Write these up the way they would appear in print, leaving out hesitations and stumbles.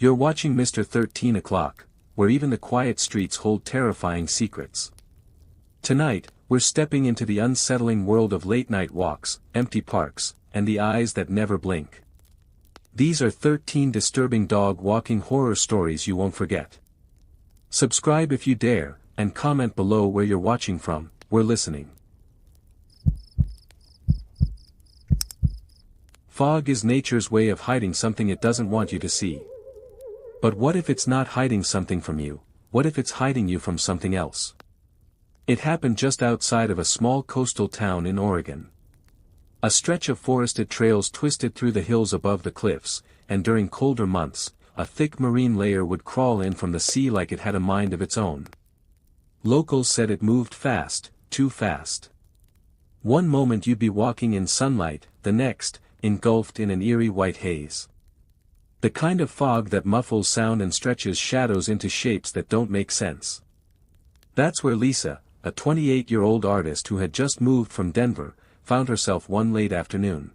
You're watching Mr. 13 O'Clock, where even the quiet streets hold terrifying secrets. Tonight, we're stepping into the unsettling world of late-night walks, empty parks, and the eyes that never blink. These are 13 disturbing dog-walking horror stories you won't forget. Subscribe if you dare, and comment below where you're watching from. We're listening. Fog is nature's way of hiding something it doesn't want you to see. But what if it's not hiding something from you? What if it's hiding you from something else? It happened just outside of a small coastal town in Oregon. A stretch of forested trails twisted through the hills above the cliffs, and during colder months, a thick marine layer would crawl in from the sea like it had a mind of its own. Locals said it moved fast, too fast. One moment you'd be walking in sunlight, the next, engulfed in an eerie white haze. The kind of fog that muffles sound and stretches shadows into shapes that don't make sense. That's where Lisa, a 28-year-old artist who had just moved from Denver, found herself one late afternoon.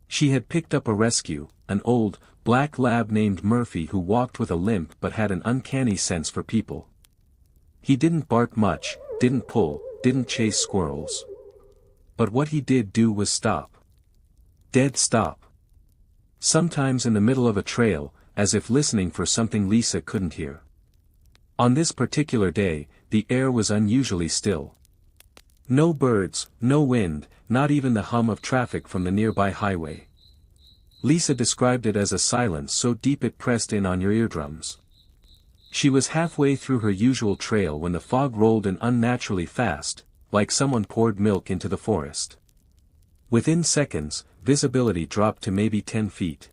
She had picked up a rescue, an old, black lab named Murphy who walked with a limp but had an uncanny sense for people. He didn't bark much, didn't pull, didn't chase squirrels. But what he did do was stop. Dead stop. Sometimes in the middle of a trail, as if listening for something Lisa couldn't hear. On this particular day, the air was unusually still. No birds, no wind, not even the hum of traffic from the nearby highway. Lisa described it as a silence so deep it pressed in on your eardrums. She was halfway through her usual trail when the fog rolled in unnaturally fast, like someone poured milk into the forest. Within seconds, visibility dropped to maybe 10 feet.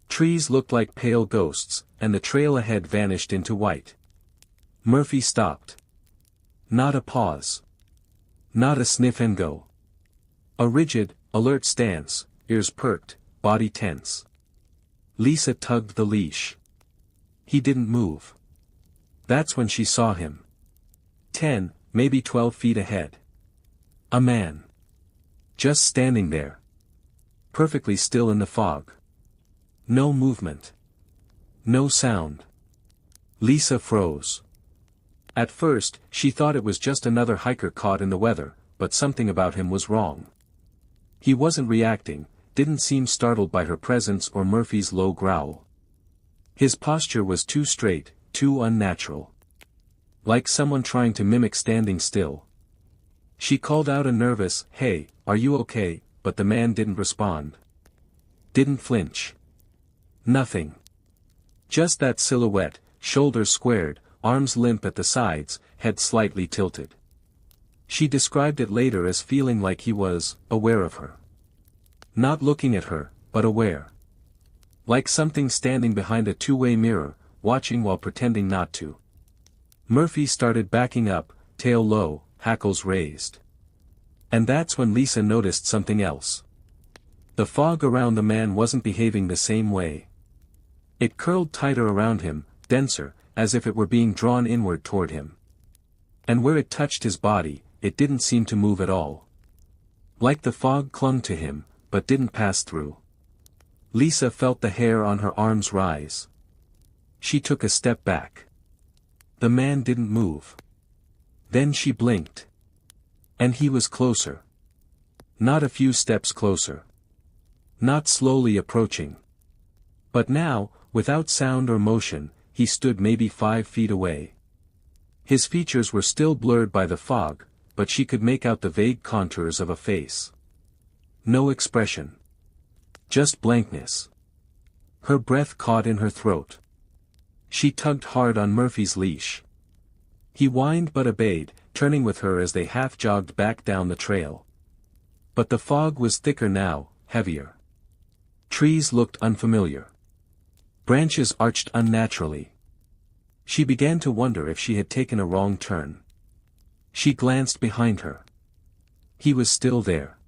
Trees looked like pale ghosts, and the trail ahead vanished into white. Murphy stopped. Not a pause. Not a sniff and go. A rigid, alert stance, ears perked, body tense. Lisa tugged the leash. He didn't move. That's when she saw him. 10, maybe 12 feet ahead. A man. Just standing there. Perfectly still in the fog. No movement. No sound. Lisa froze. At first, she thought it was just another hiker caught in the weather, but something about him was wrong. He wasn't reacting, didn't seem startled by her presence or Murphy's low growl. His posture was too straight, too unnatural. Like someone trying to mimic standing still. She called out a nervous, "Hey, are you okay?" but the man didn't respond. Didn't flinch. Nothing. Just that silhouette, shoulders squared, arms limp at the sides, head slightly tilted. She described it later as feeling like he was aware of her. Not looking at her, but aware. Like something standing behind a two-way mirror, watching while pretending not to. Murphy started backing up, tail low, hackles raised. And that's when Lisa noticed something else. The fog around the man wasn't behaving the same way. It curled tighter around him, denser, as if it were being drawn inward toward him. And where it touched his body, it didn't seem to move at all. Like the fog clung to him, but didn't pass through. Lisa felt the hair on her arms rise. She took a step back. The man didn't move. Then she blinked. And he was closer. Not a few steps closer. Not slowly approaching. But now, without sound or motion, he stood maybe 5 feet away. His features were still blurred by the fog, but she could make out the vague contours of a face. No expression. Just blankness. Her breath caught in her throat. She tugged hard on Murphy's leash. He whined but obeyed, turning with her as they half-jogged back down the trail. But the fog was thicker now, heavier. Trees looked unfamiliar. Branches arched unnaturally. She began to wonder if she had taken a wrong turn. She glanced behind her. He was still there.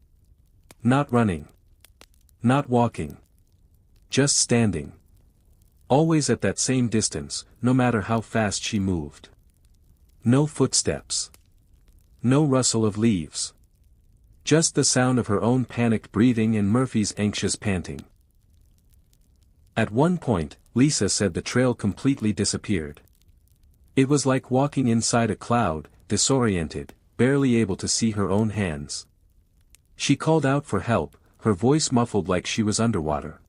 Not running. Not walking. Just standing. Always at that same distance, no matter how fast she moved. No footsteps. No rustle of leaves. Just the sound of her own panicked breathing and Murphy's anxious panting. At one point, Lisa said the trail completely disappeared. It was like walking inside a cloud, disoriented, barely able to see her own hands. She called out for help, her voice muffled like she was underwater.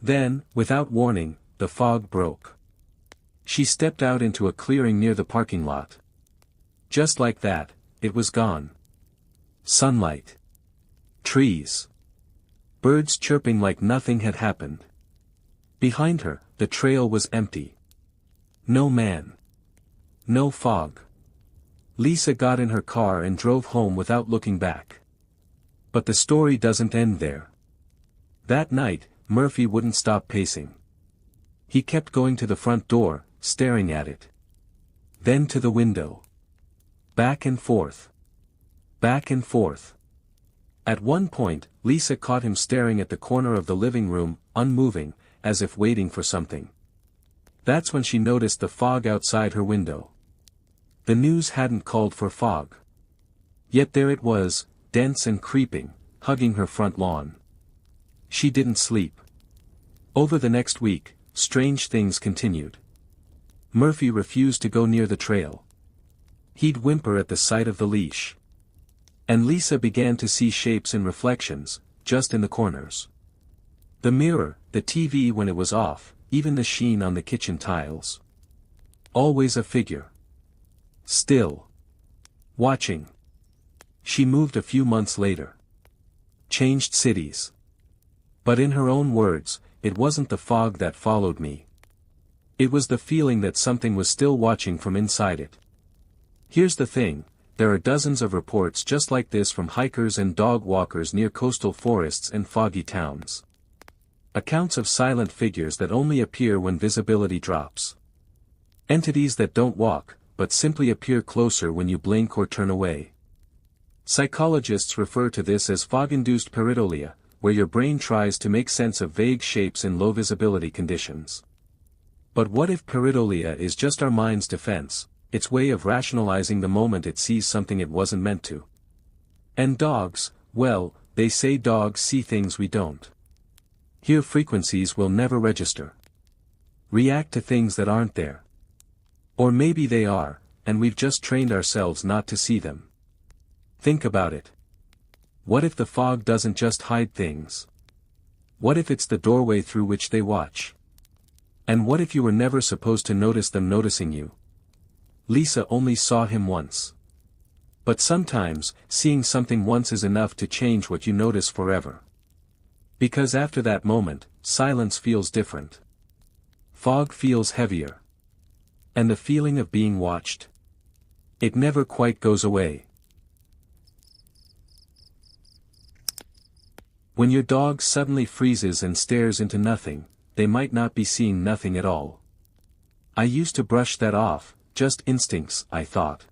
Then, without warning, the fog broke. She stepped out into a clearing near the parking lot. Just like that, it was gone. Sunlight. Trees. Birds chirping like nothing had happened. Behind her, the trail was empty. No man. No fog. Lisa got in her car and drove home without looking back. But the story doesn't end there. That night, Murphy wouldn't stop pacing. He kept going to the front door, staring at it. Then to the window. Back and forth. Back and forth. At one point, Lisa caught him staring at the corner of the living room, unmoving, as if waiting for something. That's when she noticed the fog outside her window. The news hadn't called for fog. Yet there it was, dense and creeping, hugging her front lawn. She didn't sleep. Over the next week, strange things continued. Murphy refused to go near the trail. He'd whimper at the sight of the leash. And Lisa began to see shapes and reflections, just in the corners. The mirror, the TV when it was off, even the sheen on the kitchen tiles. Always a figure. Still. Watching. She moved a few months later. Changed cities. But in her own words, it wasn't the fog that followed me. It was the feeling that something was still watching from inside it. Here's the thing, there are dozens of reports just like this from hikers and dog walkers near coastal forests and foggy towns. Accounts of silent figures that only appear when visibility drops. Entities that don't walk, but simply appear closer when you blink or turn away. Psychologists refer to this as fog-induced pareidolia, where your brain tries to make sense of vague shapes in low visibility conditions. But what if pareidolia is just our mind's defense, its way of rationalizing the moment it sees something it wasn't meant to? And dogs, well, they say dogs see things we don't. Hear frequencies we'll never register. React to things that aren't there. Or maybe they are, and we've just trained ourselves not to see them. Think about it. What if the fog doesn't just hide things? What if it's the doorway through which they watch? And what if you were never supposed to notice them noticing you? Lisa only saw him once. But sometimes, seeing something once is enough to change what you notice forever. Because after that moment, silence feels different. Fog feels heavier. And the feeling of being watched? It never quite goes away. When your dog suddenly freezes and stares into nothing, they might not be seeing nothing at all. I used to brush that off, just instincts, I thought.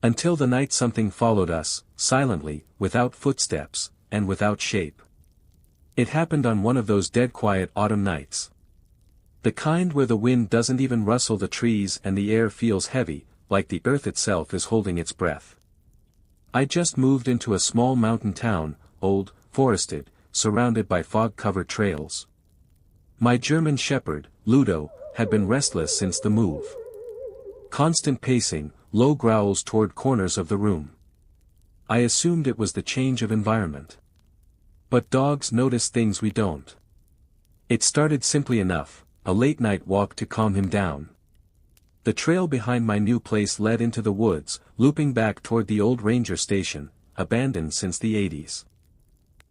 Until the night something followed us, silently, without footsteps, and without shape. It happened on one of those dead quiet autumn nights. The kind where the wind doesn't even rustle the trees and the air feels heavy, like the earth itself is holding its breath. I just moved into a small mountain town, old, forested, surrounded by fog-covered trails. My German shepherd, Ludo, had been restless since the move. Constant pacing, low growls toward corners of the room. I assumed it was the change of environment. But dogs notice things we don't. It started simply enough, a late-night walk to calm him down. The trail behind my new place led into the woods, looping back toward the old ranger station, abandoned since the 80s.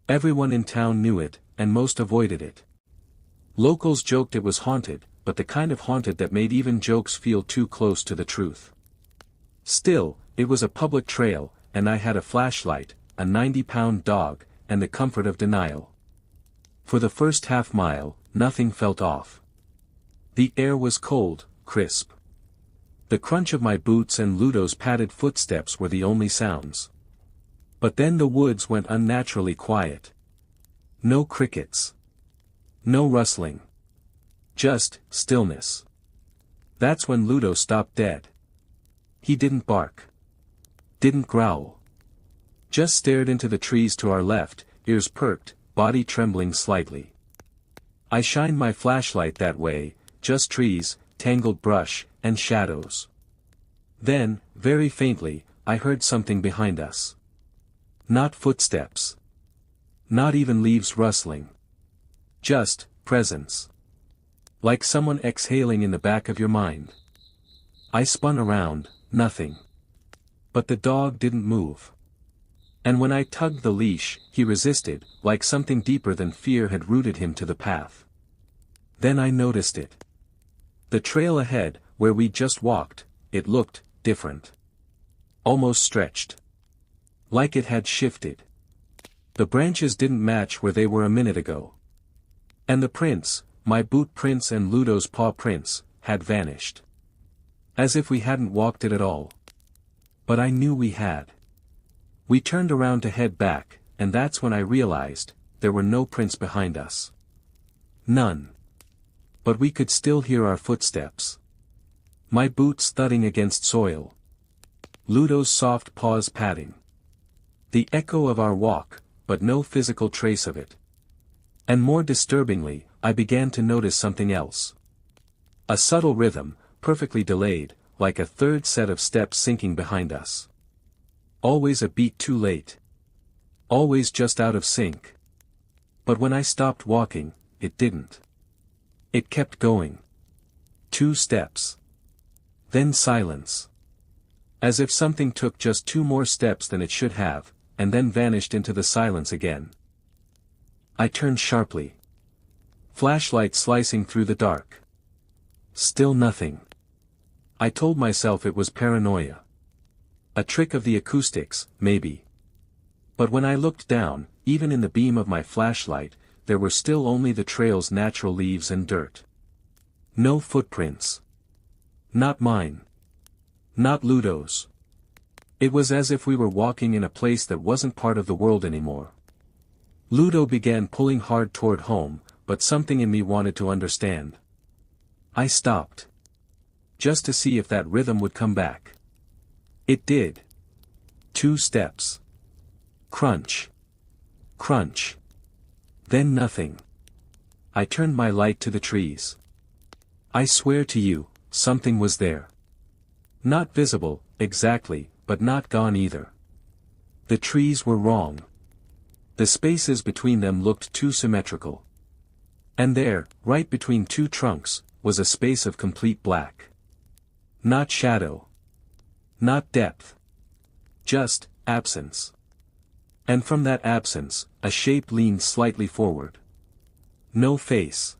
Everyone in town knew it, and most avoided it. Locals joked it was haunted, but the kind of haunted that made even jokes feel too close to the truth. Still, it was a public trail, and I had a flashlight, a 90-pound dog, and the comfort of denial. For the first half-mile, nothing felt off. The air was cold, crisp. The crunch of my boots and Ludo's padded footsteps were the only sounds. But then the woods went unnaturally quiet. No crickets. No rustling. Just stillness. That's when Ludo stopped dead. He didn't bark. Didn't growl. Just stared into the trees to our left, ears perked, body trembling slightly. I shined my flashlight that way, just trees, tangled brush, and shadows. Then, very faintly, I heard something behind us. Not footsteps. Not even leaves rustling. Just, presence. Like someone exhaling in the back of your mind. I spun around, nothing. But the dog didn't move. And when I tugged the leash, he resisted, like something deeper than fear had rooted him to the path. Then I noticed it. The trail ahead, where we'd just walked, it looked different. Almost stretched. Like it had shifted. The branches didn't match where they were a minute ago. And the prints, my boot prints and Ludo's paw prints, had vanished. As if we hadn't walked it at all. But I knew we had. We turned around to head back, and that's when I realized, there were no prints behind us. None. But we could still hear our footsteps. My boots thudding against soil. Ludo's soft paws patting. The echo of our walk, but no physical trace of it. And more disturbingly, I began to notice something else. A subtle rhythm, perfectly delayed, like a third set of steps sinking behind us. Always a beat too late. Always just out of sync. But when I stopped walking, it didn't. It kept going. 2 steps. Then silence. As if something took just 2 more steps than it should have, and then vanished into the silence again. I turned sharply. Flashlight slicing through the dark. Still nothing. I told myself it was paranoia. A trick of the acoustics, maybe. But when I looked down, even in the beam of my flashlight, there were still only the trail's natural leaves and dirt. No footprints. Not mine. Not Ludo's. It was as if we were walking in a place that wasn't part of the world anymore. Ludo began pulling hard toward home, but something in me wanted to understand. I stopped. Just to see if that rhythm would come back. It did. 2 steps. Crunch. Crunch. Then nothing. I turned my light to the trees. I swear to you, something was there. Not visible, exactly, but not gone either. The trees were wrong. The spaces between them looked too symmetrical. And there, right between 2 trunks, was a space of complete black. Not shadow. Not depth. Just, absence. And from that absence, a shape leaned slightly forward. No face.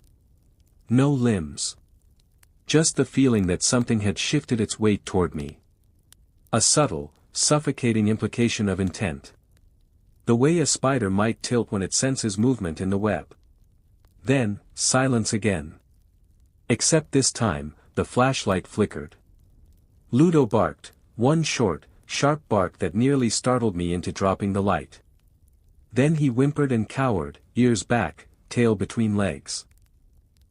No limbs. Just the feeling that something had shifted its weight toward me. A subtle, suffocating implication of intent. The way a spider might tilt when it senses movement in the web. Then, silence again. Except this time, the flashlight flickered. Ludo barked, one short, sharp bark that nearly startled me into dropping the light. Then he whimpered and cowered, ears back, tail between legs.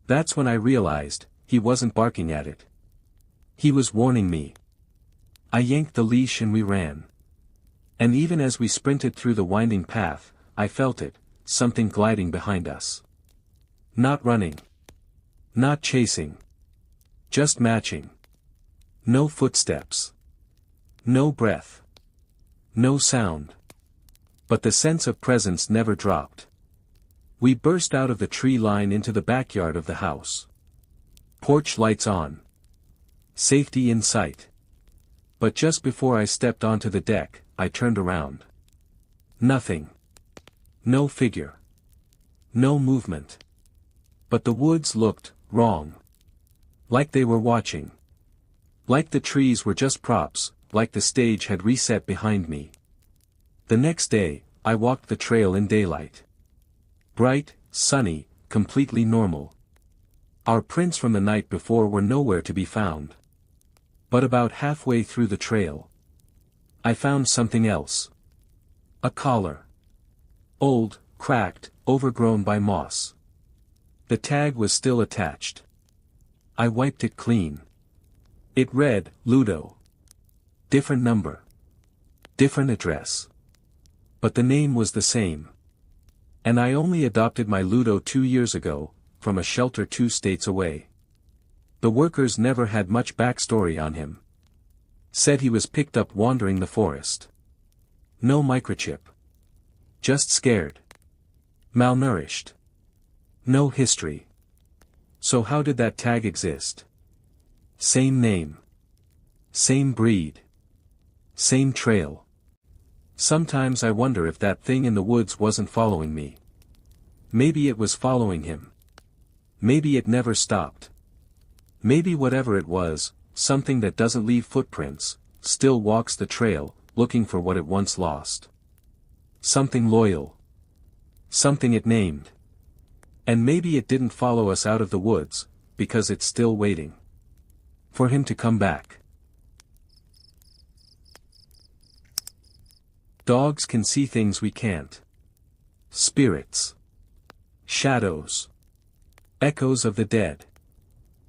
That's when I realized, he wasn't barking at it. He was warning me. I yanked the leash and we ran. And even as we sprinted through the winding path, I felt it, something gliding behind us. Not running. Not chasing. Just matching. No footsteps. No breath. No sound. But the sense of presence never dropped. We burst out of the tree line into the backyard of the house. Porch lights on. Safety in sight. But just before I stepped onto the deck, I turned around. Nothing. No figure. No movement. But the woods looked wrong. Like they were watching. Like the trees were just props, like the stage had reset behind me. The next day, I walked the trail in daylight. Bright, sunny, completely normal. Our prints from the night before were nowhere to be found. But about halfway through the trail, I found something else. A collar. Old, cracked, overgrown by moss. The tag was still attached. I wiped it clean. It read, Ludo. Different number. Different address. But the name was the same. And I only adopted my Ludo 2 years ago, from a shelter 2 states away. The workers never had much backstory on him. Said he was picked up wandering the forest. No microchip. Just scared. Malnourished. No history. So how did that tag exist? Same name. Same breed. Same trail. Sometimes I wonder if that thing in the woods wasn't following me. Maybe it was following him. Maybe it never stopped. Maybe whatever it was, something that doesn't leave footprints, still walks the trail, looking for what it once lost. Something loyal. Something it named. And maybe it didn't follow us out of the woods, because it's still waiting. For him to come back. Dogs can see things we can't. Spirits. Shadows. Echoes of the dead.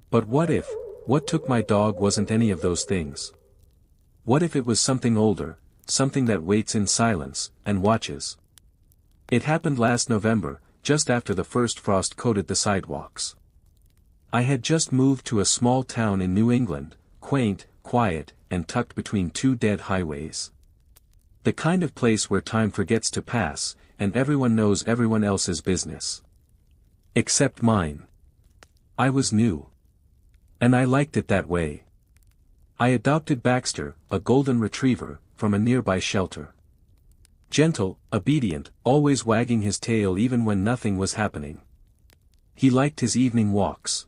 But what took my dog wasn't any of those things? What if it was something older, something that waits in silence, and watches? It happened last November, just after the first frost coated the sidewalks. I had just moved to a small town in New England, quaint, quiet, and tucked between 2 dead highways. The kind of place where time forgets to pass, and everyone knows everyone else's business. Except mine. I was new. And I liked it that way. I adopted Baxter, a golden retriever, from a nearby shelter. Gentle, obedient, always wagging his tail even when nothing was happening. He liked his evening walks.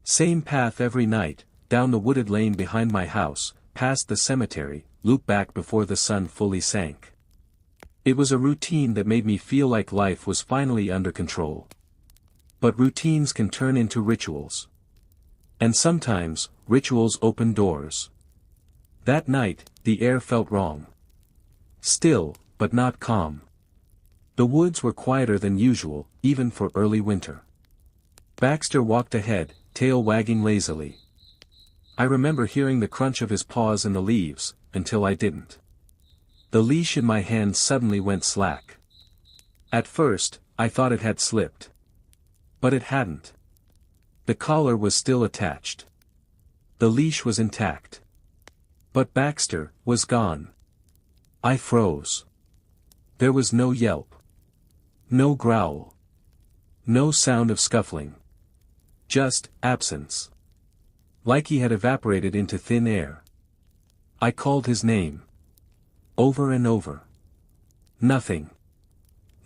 Same path every night, down the wooded lane behind my house, past the cemetery, loop back before the sun fully sank. It was a routine that made me feel like life was finally under control. But routines can turn into rituals. And sometimes, rituals open doors. That night, the air felt wrong. Still, but not calm. The woods were quieter than usual, even for early winter. Baxter walked ahead, tail wagging lazily. I remember hearing the crunch of his paws in the leaves, until I didn't. The leash in my hand suddenly went slack. At first, I thought it had slipped. But it hadn't. The collar was still attached. The leash was intact. But Baxter was gone. I froze. There was no yelp. No growl. No sound of scuffling. Just absence. Like he had evaporated into thin air. I called his name. Over and over. Nothing.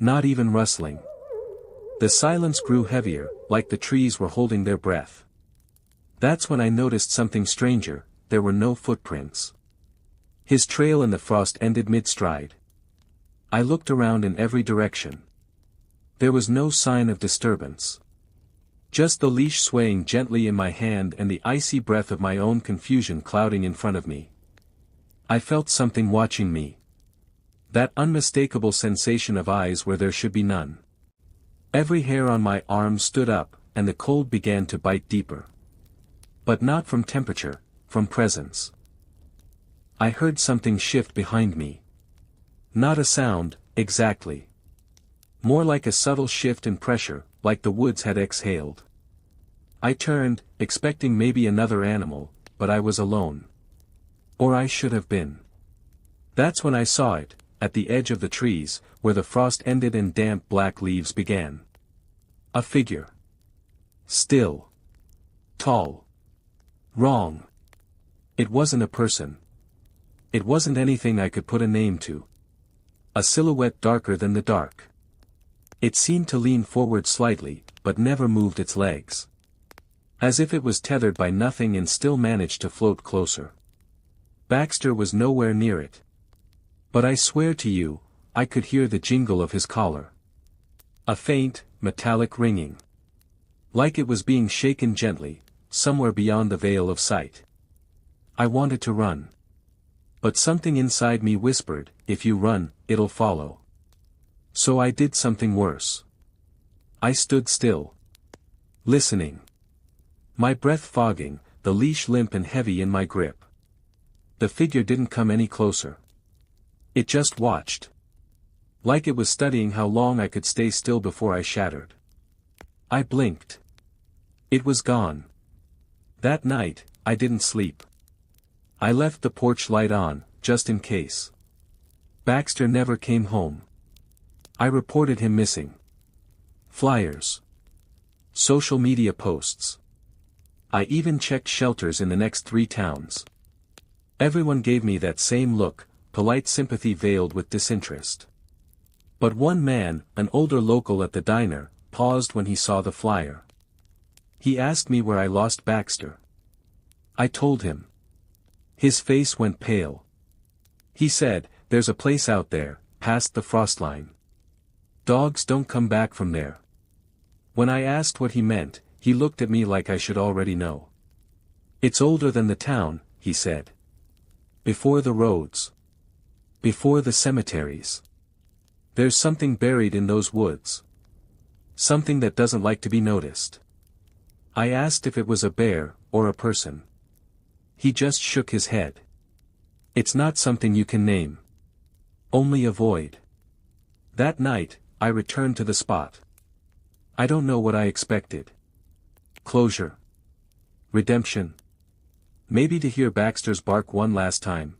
Not even rustling. The silence grew heavier, like the trees were holding their breath. That's when I noticed something stranger. There were no footprints. His trail in the frost ended mid-stride. I looked around in every direction. There was no sign of disturbance. Just the leash swaying gently in my hand and the icy breath of my own confusion clouding in front of me. I felt something watching me. That unmistakable sensation of eyes where there should be none. Every hair on my arm stood up, and the cold began to bite deeper. But not from temperature, from presence. I heard something shift behind me. Not a sound, exactly. More like a subtle shift in pressure, like the woods had exhaled. I turned, expecting maybe another animal, but I was alone. Or I should have been. That's when I saw it, at the edge of the trees, where the frost ended and damp black leaves began. A figure. Still. Tall. Wrong. It wasn't a person. It wasn't anything I could put a name to. A silhouette darker than the dark. It seemed to lean forward slightly, but never moved its legs. As if it was tethered by nothing and still managed to float closer. Baxter was nowhere near it. But I swear to you, I could hear the jingle of his collar. A faint, metallic ringing. Like it was being shaken gently, somewhere beyond the veil of sight. I wanted to run. But something inside me whispered, if you run, it'll follow. So I did something worse. I stood still. Listening. My breath fogging, the leash limp and heavy in my grip. The figure didn't come any closer. It just watched. Like it was studying how long I could stay still before I shattered. I blinked. It was gone. That night, I didn't sleep. I left the porch light on, just in case. Baxter never came home. I reported him missing. Flyers. Social media posts. I even checked shelters in the next 3 towns. Everyone gave me that same look, polite sympathy veiled with disinterest. But one man, an older local at the diner, paused when he saw the flyer. He asked me where I lost Baxter. I told him. His face went pale. He said, "There's a place out there, past the frost line. Dogs don't come back from there." When I asked what he meant, he looked at me like I should already know. "It's older than the town," he said. "Before the roads. Before the cemeteries. There's something buried in those woods. Something that doesn't like to be noticed." I asked if it was a bear, or a person. He just shook his head. "It's not something you can name. Only avoid." That night, I returned to the spot. I don't know what I expected. Closure. Redemption. Maybe to hear Baxter's bark one last time.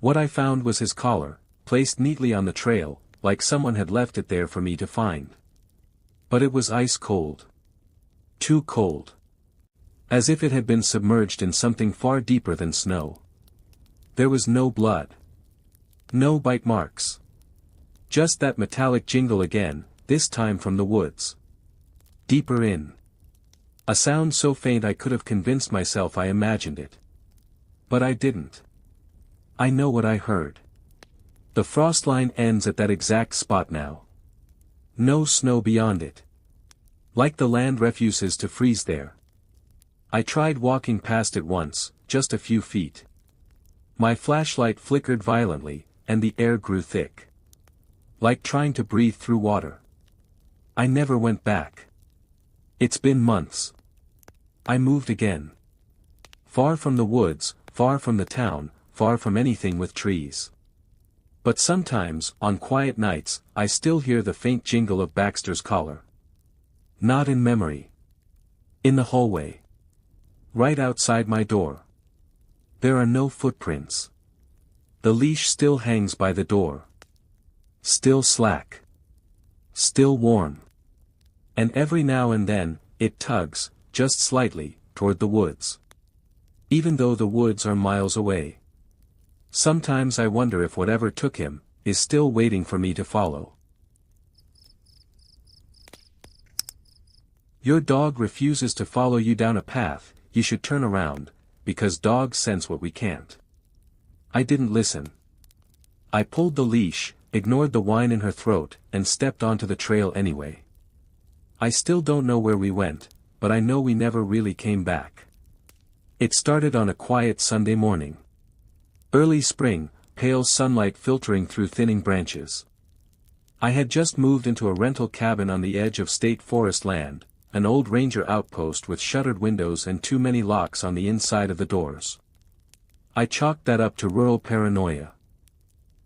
What I found was his collar, placed neatly on the trail, like someone had left it there for me to find. But it was ice cold. Too cold. As if it had been submerged in something far deeper than snow. There was no blood. No bite marks. Just that metallic jingle again, this time from the woods. Deeper in. A sound so faint I could have convinced myself I imagined it. But I didn't. I know what I heard. The frost line ends at that exact spot now. No snow beyond it. Like the land refuses to freeze there. I tried walking past it once, just a few feet. My flashlight flickered violently, and the air grew thick. Like trying to breathe through water. I never went back. It's been months. I moved again. Far from the woods, far from the town, far from anything with trees. But sometimes, on quiet nights, I still hear the faint jingle of Baxter's collar. Not in memory. In the hallway. Right outside my door. There are no footprints. The leash still hangs by the door. Still slack. Still warm. And every now and then, it tugs, just slightly, toward the woods. Even though the woods are miles away. Sometimes I wonder if whatever took him, is still waiting for me to follow. Your dog refuses to follow you down a path, you should turn around, because dogs sense what we can't. I didn't listen. I pulled the leash, ignored the whine in her throat, and stepped onto the trail anyway. I still don't know where we went, but I know we never really came back. It started on a quiet Sunday morning. Early spring, pale sunlight filtering through thinning branches. I had just moved into a rental cabin on the edge of state forest land, an old ranger outpost with shuttered windows and too many locks on the inside of the doors. I chalked that up to rural paranoia.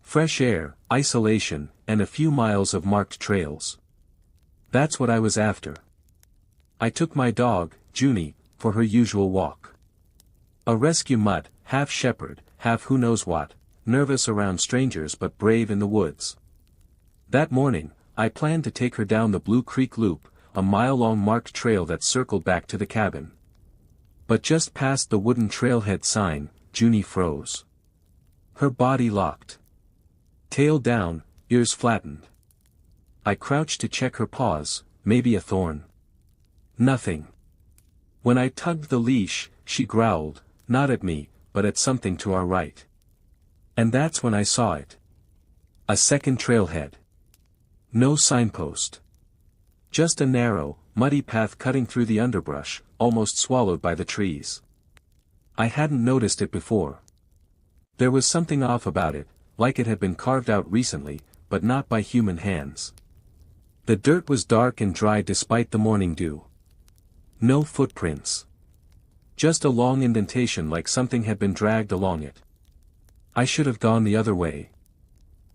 Fresh air, isolation, and a few miles of marked trails. That's what I was after. I took my dog, Junie, for her usual walk. A rescue mutt, half shepherd, half who knows what, nervous around strangers but brave in the woods. That morning, I planned to take her down the Blue Creek Loop, a mile-long marked trail that circled back to the cabin. But just past the wooden trailhead sign, Junie froze. Her body locked. Tail down, ears flattened. I crouched to check her paws, maybe a thorn. Nothing. When I tugged the leash, she growled, not at me, but at something to our right. And that's when I saw it. A second trailhead. No signpost. Just a narrow, muddy path cutting through the underbrush, almost swallowed by the trees. I hadn't noticed it before. There was something off about it, like it had been carved out recently, but not by human hands. The dirt was dark and dry despite the morning dew. No footprints. Just a long indentation like something had been dragged along it. I should have gone the other way.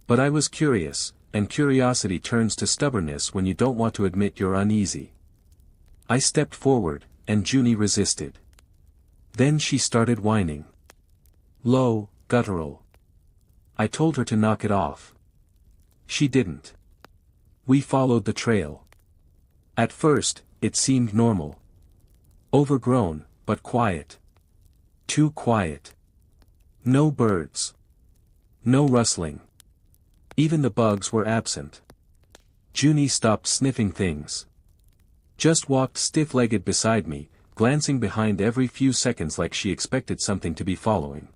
But I was curious, and curiosity turns to stubbornness when you don't want to admit you're uneasy. I stepped forward, and Junie resisted. Then she started whining. Low, guttural. I told her to knock it off. She didn't. We followed the trail. At first, it seemed normal. Overgrown, but quiet. Too quiet. No birds. No rustling. Even the bugs were absent. Junie stopped sniffing things. Just walked stiff-legged beside me, glancing behind every few seconds like she expected something to be following.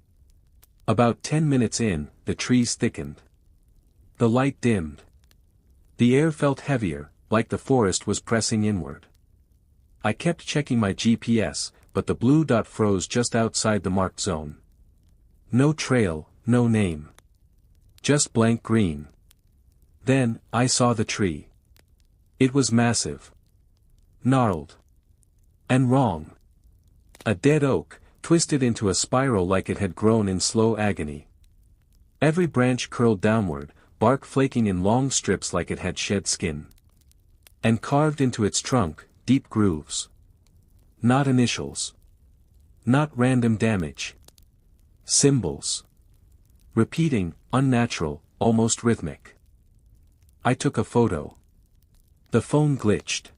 About 10 minutes in, the trees thickened. The light dimmed. The air felt heavier, like the forest was pressing inward. I kept checking my GPS, but the blue dot froze just outside the marked zone. No trail, no name. Just blank green. Then, I saw the tree. It was massive. Gnarled. And wrong. A dead oak, twisted into a spiral like it had grown in slow agony. Every branch curled downward, bark flaking in long strips like it had shed skin. And carved into its trunk, deep grooves. Not initials. Not random damage. Symbols. Repeating, unnatural, almost rhythmic. I took a photo. The phone glitched.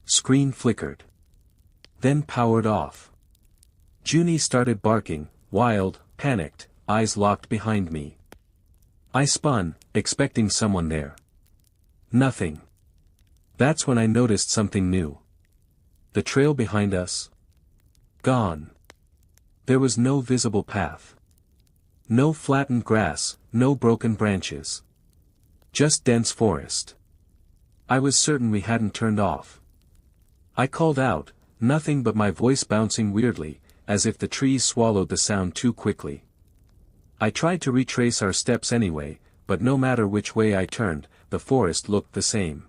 Screen flickered. Then powered off. Junie started barking, wild, panicked, eyes locked behind me. I spun, expecting someone there. Nothing. That's when I noticed something new. The trail behind us? Gone. There was no visible path. No flattened grass, no broken branches. Just dense forest. I was certain we hadn't turned off. I called out, nothing but my voice bouncing weirdly, as if the trees swallowed the sound too quickly. I tried to retrace our steps anyway, but no matter which way I turned, the forest looked the same.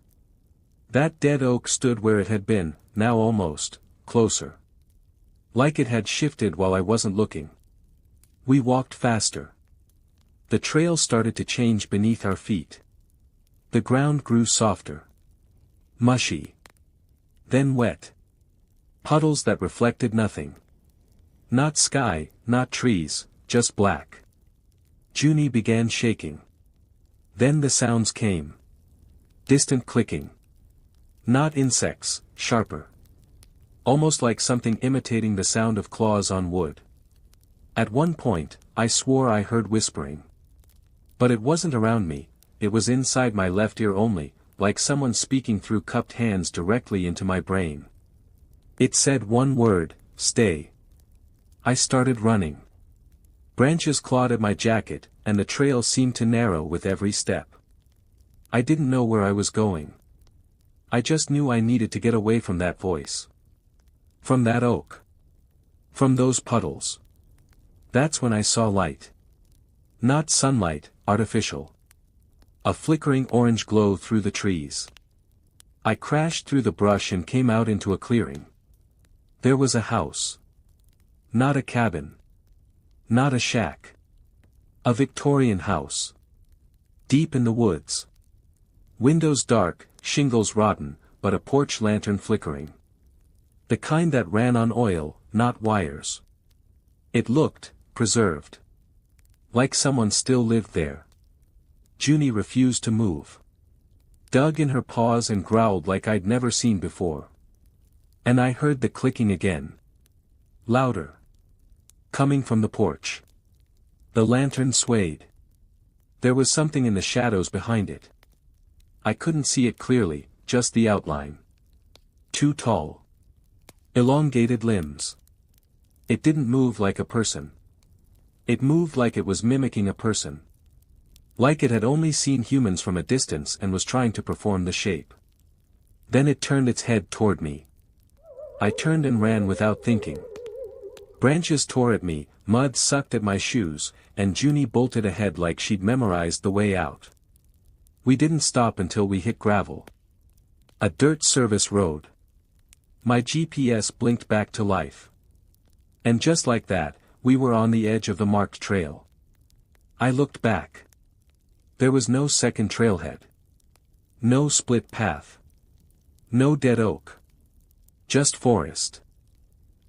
That dead oak stood where it had been, now almost, closer. Like it had shifted while I wasn't looking. We walked faster. The trail started to change beneath our feet. The ground grew softer. Mushy. Then wet. Puddles that reflected nothing. Not sky, not trees, just black. Junie began shaking. Then the sounds came. Distant clicking. Not insects, sharper. Almost like something imitating the sound of claws on wood. At one point, I swore I heard whispering. But it wasn't around me, it was inside my left ear only, like someone speaking through cupped hands directly into my brain. It said one word, stay. I started running. Branches clawed at my jacket, and the trail seemed to narrow with every step. I didn't know where I was going. I just knew I needed to get away from that voice. From that oak. From those puddles. That's when I saw light. Not sunlight, artificial. A flickering orange glow through the trees. I crashed through the brush and came out into a clearing. There was a house. Not a cabin. Not a shack. A Victorian house. Deep in the woods. Windows dark, shingles rotten, but a porch lantern flickering. The kind that ran on oil, not wires. It looked preserved. Like someone still lived there. Junie refused to move. Dug in her paws and growled like I'd never seen before. And I heard the clicking again. Louder. Coming from the porch. The lantern swayed. There was something in the shadows behind it. I couldn't see it clearly, just the outline. Too tall. Elongated limbs. It didn't move like a person. It moved like it was mimicking a person. Like it had only seen humans from a distance and was trying to perform the shape. Then it turned its head toward me. I turned and ran without thinking. Branches tore at me, mud sucked at my shoes, and Junie bolted ahead like she'd memorized the way out. We didn't stop until we hit gravel. A dirt service road. My GPS blinked back to life. And just like that, we were on the edge of the marked trail. I looked back. There was no second trailhead. No split path. No dead oak. Just forest.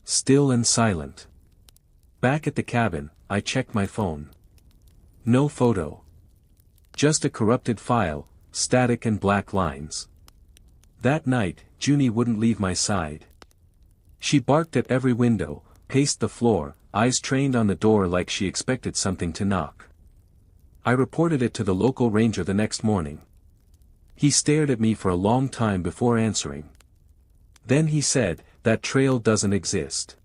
Still and silent. Back at the cabin, I checked my phone. No photo. Just a corrupted file, static and black lines. That night, Junie wouldn't leave my side. She barked at every window, paced the floor, eyes trained on the door like she expected something to knock. I reported it to the local ranger the next morning. He stared at me for a long time before answering. Then he said, "That trail doesn't exist."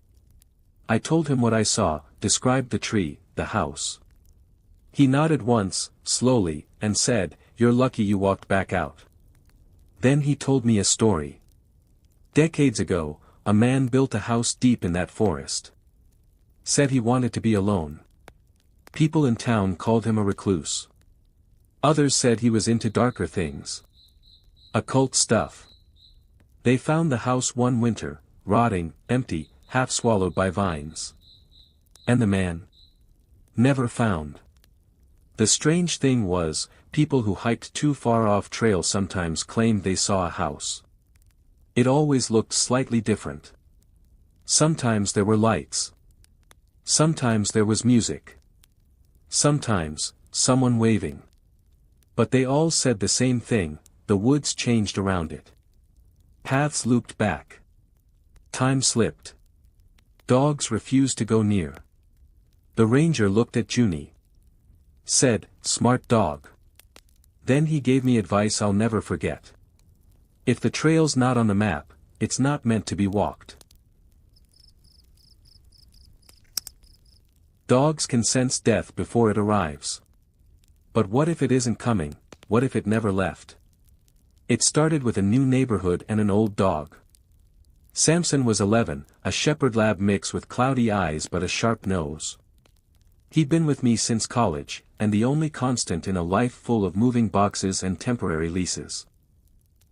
I told him what I saw, described the tree, the house. He nodded once, slowly, and said, "You're lucky you walked back out." Then he told me a story. Decades ago, a man built a house deep in that forest. Said he wanted to be alone. People in town called him a recluse. Others said he was into darker things. Occult stuff. They found the house one winter, rotting, empty, half swallowed by vines. And the man? Never found. The strange thing was, people who hiked too far off trail sometimes claimed they saw a house. It always looked slightly different. Sometimes there were lights. Sometimes there was music. Sometimes, someone waving. But they all said the same thing, the woods changed around it. Paths looped back. Time slipped. Dogs refused to go near. The ranger looked at Junie. Said, "Smart dog." Then he gave me advice I'll never forget. If the trail's not on the map, it's not meant to be walked. Dogs can sense death before it arrives. But what if it isn't coming, what if it never left? It started with a new neighborhood and an old dog. Samson was 11, a shepherd lab mix with cloudy eyes but a sharp nose. He'd been with me since college, and the only constant in a life full of moving boxes and temporary leases.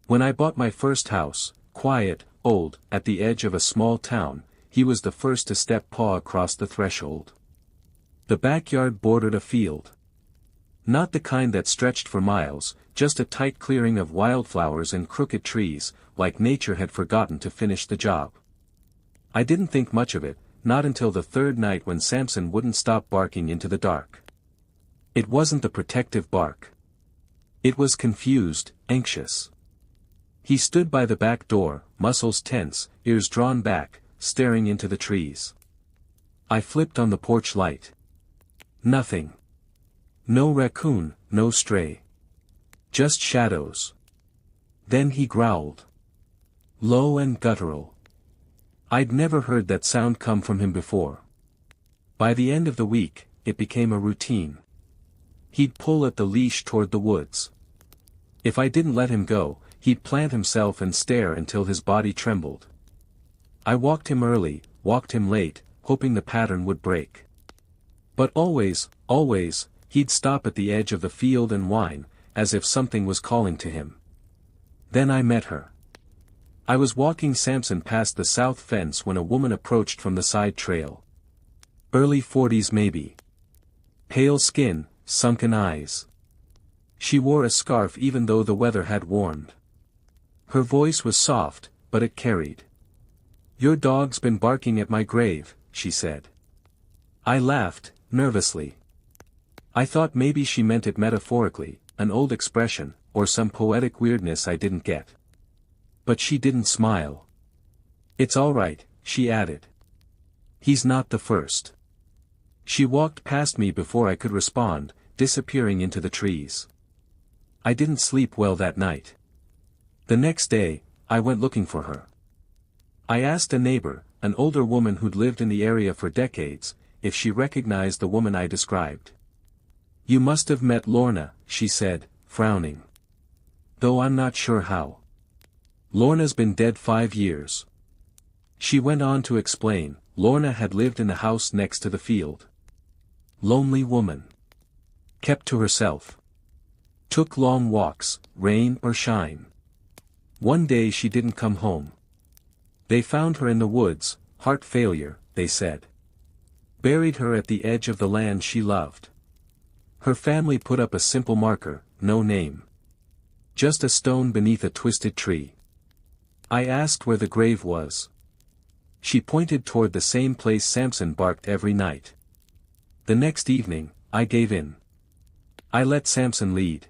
When I bought my first house, quiet, old, at the edge of a small town, he was the first to step paw across the threshold. The backyard bordered a field. Not the kind that stretched for miles, just a tight clearing of wildflowers and crooked trees, like nature had forgotten to finish the job. I didn't think much of it, not until the third night when Samson wouldn't stop barking into the dark. It wasn't the protective bark. It was confused, anxious. He stood by the back door, muscles tense, ears drawn back, staring into the trees. I flipped on the porch light. Nothing. No raccoon, no stray. Just shadows. Then he growled. Low and guttural. I'd never heard that sound come from him before. By the end of the week, it became a routine. He'd pull at the leash toward the woods. If I didn't let him go, he'd plant himself and stare until his body trembled. I walked him early, walked him late, hoping the pattern would break. But always, he'd stop at the edge of the field and whine, as if something was calling to him. Then I met her. I was walking Samson past the south fence when a woman approached from the side trail. Early 40s maybe. Pale skin, sunken eyes. She wore a scarf even though the weather had warmed. Her voice was soft, but it carried. "Your dog's been barking at my grave," she said. I laughed, nervously. I thought maybe she meant it metaphorically, an old expression, or some poetic weirdness I didn't get. But she didn't smile. "It's all right," she added. "He's not the first." She walked past me before I could respond, disappearing into the trees. I didn't sleep well that night. The next day, I went looking for her. I asked a neighbor, an older woman who'd lived in the area for decades, if she recognized the woman I described. "You must have met Lorna," she said, frowning. "Though I'm not sure how. Lorna's been dead 5 years." She went on to explain, Lorna had lived in the house next to the field. Lonely woman. Kept to herself. Took long walks, rain or shine. One day she didn't come home. They found her in the woods, heart failure, they said. Buried her at the edge of the land she loved. Her family put up a simple marker, no name. Just a stone beneath a twisted tree. I asked where the grave was. She pointed toward the same place Samson barked every night. The next evening, I gave in. I let Samson lead.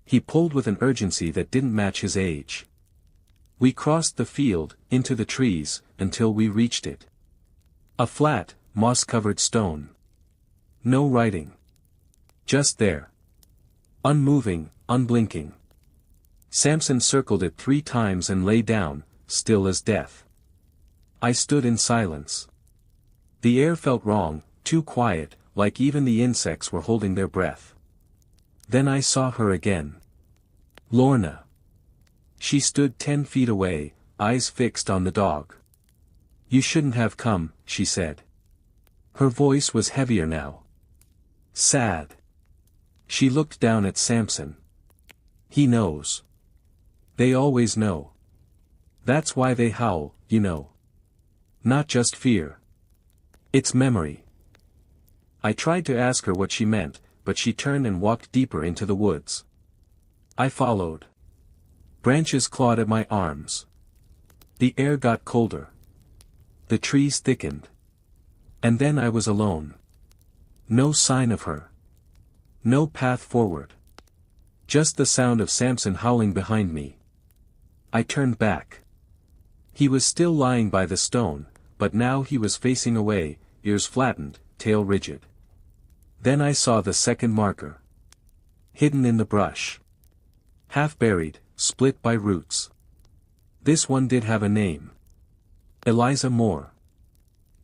He pulled with an urgency that didn't match his age. We crossed the field, into the trees, until we reached it. A flat, moss-covered stone. No writing. Just there. Unmoving, unblinking. Samson circled it 3 times and lay down, still as death. I stood in silence. The air felt wrong, too quiet, like even the insects were holding their breath. Then I saw her again. Lorna. She stood 10 feet away, eyes fixed on the dog. "You shouldn't have come," she said. Her voice was heavier now. Sad. She looked down at Samson. "He knows. They always know. That's why they howl, you know. Not just fear. It's memory." I tried to ask her what she meant, but she turned and walked deeper into the woods. I followed. Branches clawed at my arms. The air got colder. The trees thickened. And then I was alone. No sign of her. No path forward. Just the sound of Samson howling behind me. I turned back. He was still lying by the stone, but now he was facing away, ears flattened, tail rigid. Then I saw the second marker. Hidden in the brush. Half buried, split by roots. This one did have a name. Eliza Moore.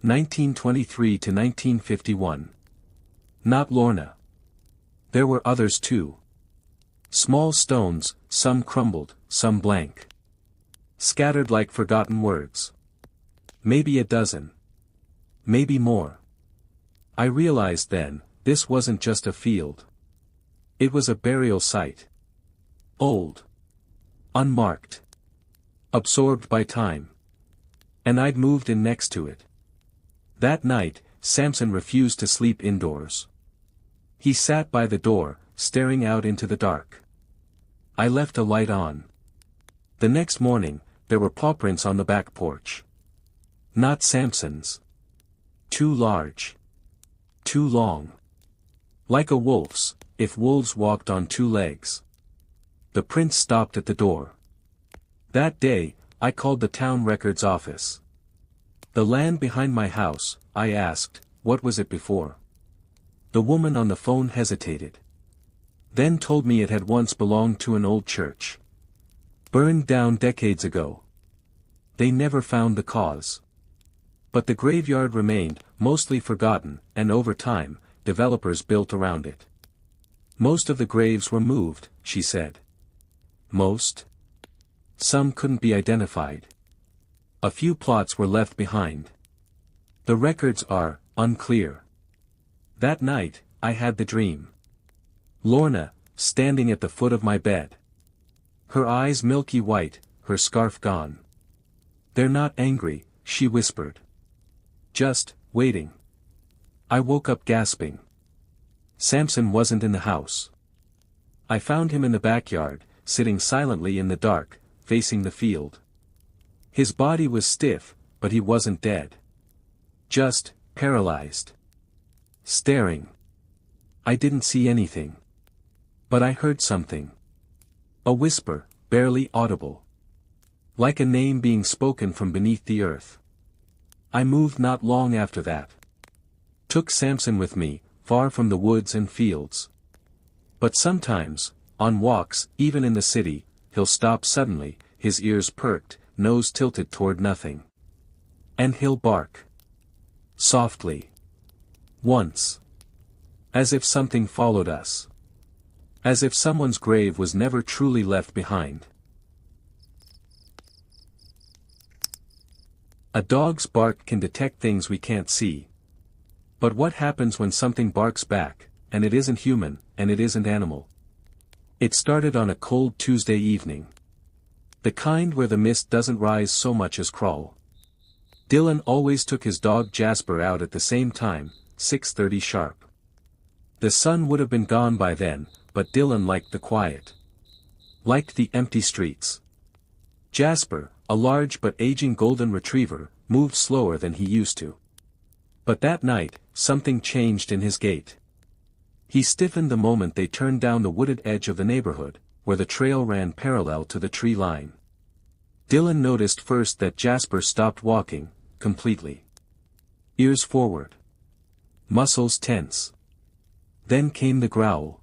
1923 to 1951. Not Lorna. There were others too. Small stones, some crumbled, some blank. Scattered like forgotten words. Maybe a dozen. Maybe more. I realized then, this wasn't just a field. It was a burial site. Old. Unmarked. Absorbed by time. And I'd moved in next to it. That night, Samson refused to sleep indoors. He sat by the door, staring out into the dark. I left a light on. The next morning, there were paw prints on the back porch. Not Samson's. Too large. Too long. Like a wolf's, if wolves walked on 2 legs. The prints stopped at the door. That day, I called the town records office. "The land behind my house," I asked, "what was it before?" The woman on the phone hesitated. Then told me it had once belonged to an old church. Burned down decades ago. They never found the cause. But the graveyard remained, mostly forgotten, and over time, developers built around it. Most of the graves were moved, she said. Most? Some couldn't be identified. A few plots were left behind. The records are unclear. That night, I had the dream. Lorna, standing at the foot of my bed. Her eyes milky white, her scarf gone. "They're not angry," she whispered. "Just, waiting." I woke up gasping. Samson wasn't in the house. I found him in the backyard, sitting silently in the dark, facing the field. His body was stiff, but he wasn't dead. Just, paralyzed. Staring. I didn't see anything. But I heard something. A whisper, barely audible. Like a name being spoken from beneath the earth. I moved not long after that. Took Samson with me, far from the woods and fields. But sometimes, on walks, even in the city, he'll stop suddenly, his ears perked, nose tilted toward nothing. And he'll bark. Softly. Once. As if something followed us. As if someone's grave was never truly left behind. A dog's bark can detect things we can't see. But what happens when something barks back, and it isn't human, and it isn't animal? It started on a cold Tuesday evening. The kind where the mist doesn't rise so much as crawl. Dylan always took his dog Jasper out at the same time, 6:30 sharp. The sun would have been gone by then, but Dylan liked the quiet. Liked the empty streets. Jasper, a large but aging golden retriever, moved slower than he used to. But that night, something changed in his gait. He stiffened the moment they turned down the wooded edge of the neighborhood, where the trail ran parallel to the tree line. Dylan noticed first that Jasper stopped walking, completely. Ears forward. Muscles tense. Then came the growl.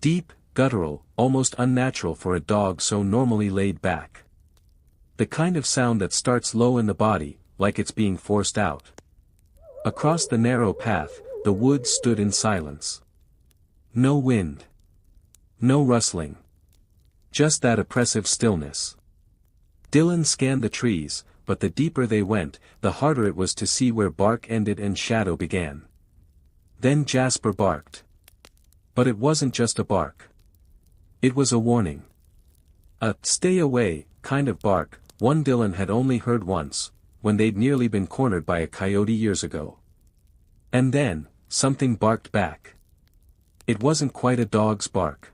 Deep, guttural, almost unnatural for a dog so normally laid back. The kind of sound that starts low in the body, like it's being forced out. Across the narrow path, the woods stood in silence. No wind. No rustling. Just that oppressive stillness. Dylan scanned the trees, but the deeper they went, the harder it was to see where bark ended and shadow began. Then Jasper barked. But it wasn't just a bark. It was a warning. A "stay away" kind of bark, one Dylan had only heard once, when they'd nearly been cornered by a coyote years ago. And then, something barked back. It wasn't quite a dog's bark.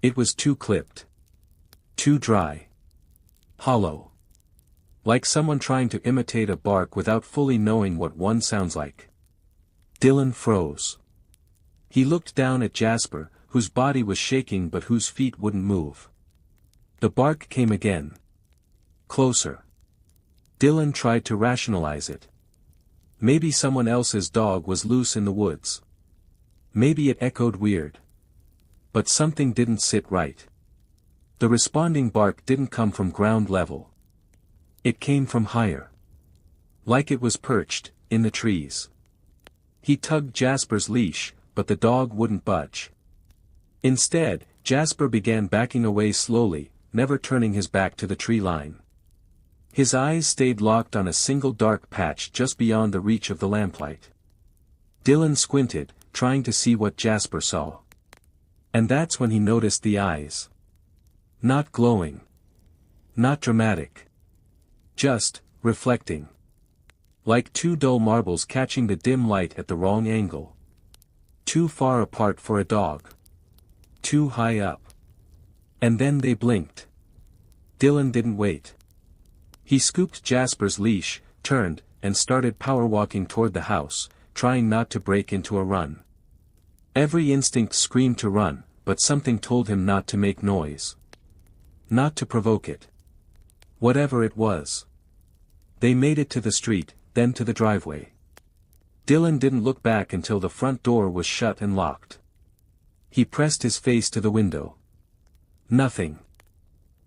It was too clipped. Too dry. Hollow. Like someone trying to imitate a bark without fully knowing what one sounds like. Dylan froze. He looked down at Jasper, whose body was shaking but whose feet wouldn't move. The bark came again. Closer. Dylan tried to rationalize it. Maybe someone else's dog was loose in the woods. Maybe it echoed weird. But something didn't sit right. The responding bark didn't come from ground level. It came from higher. Like it was perched, in the trees. He tugged Jasper's leash, but the dog wouldn't budge. Instead, Jasper began backing away slowly, never turning his back to the tree line. His eyes stayed locked on a single dark patch just beyond the reach of the lamplight. Dylan squinted, trying to see what Jasper saw. And that's when he noticed the eyes. Not glowing. Not dramatic. Just, reflecting. Like two dull marbles catching the dim light at the wrong angle. Too far apart for a dog. Too high up. And then they blinked. Dylan didn't wait. He scooped Jasper's leash, turned, and started power walking toward the house, trying not to break into a run. Every instinct screamed to run, but something told him not to make noise. Not to provoke it. Whatever it was. They made it to the street, then to the driveway. Dylan didn't look back until the front door was shut and locked. He pressed his face to the window. Nothing.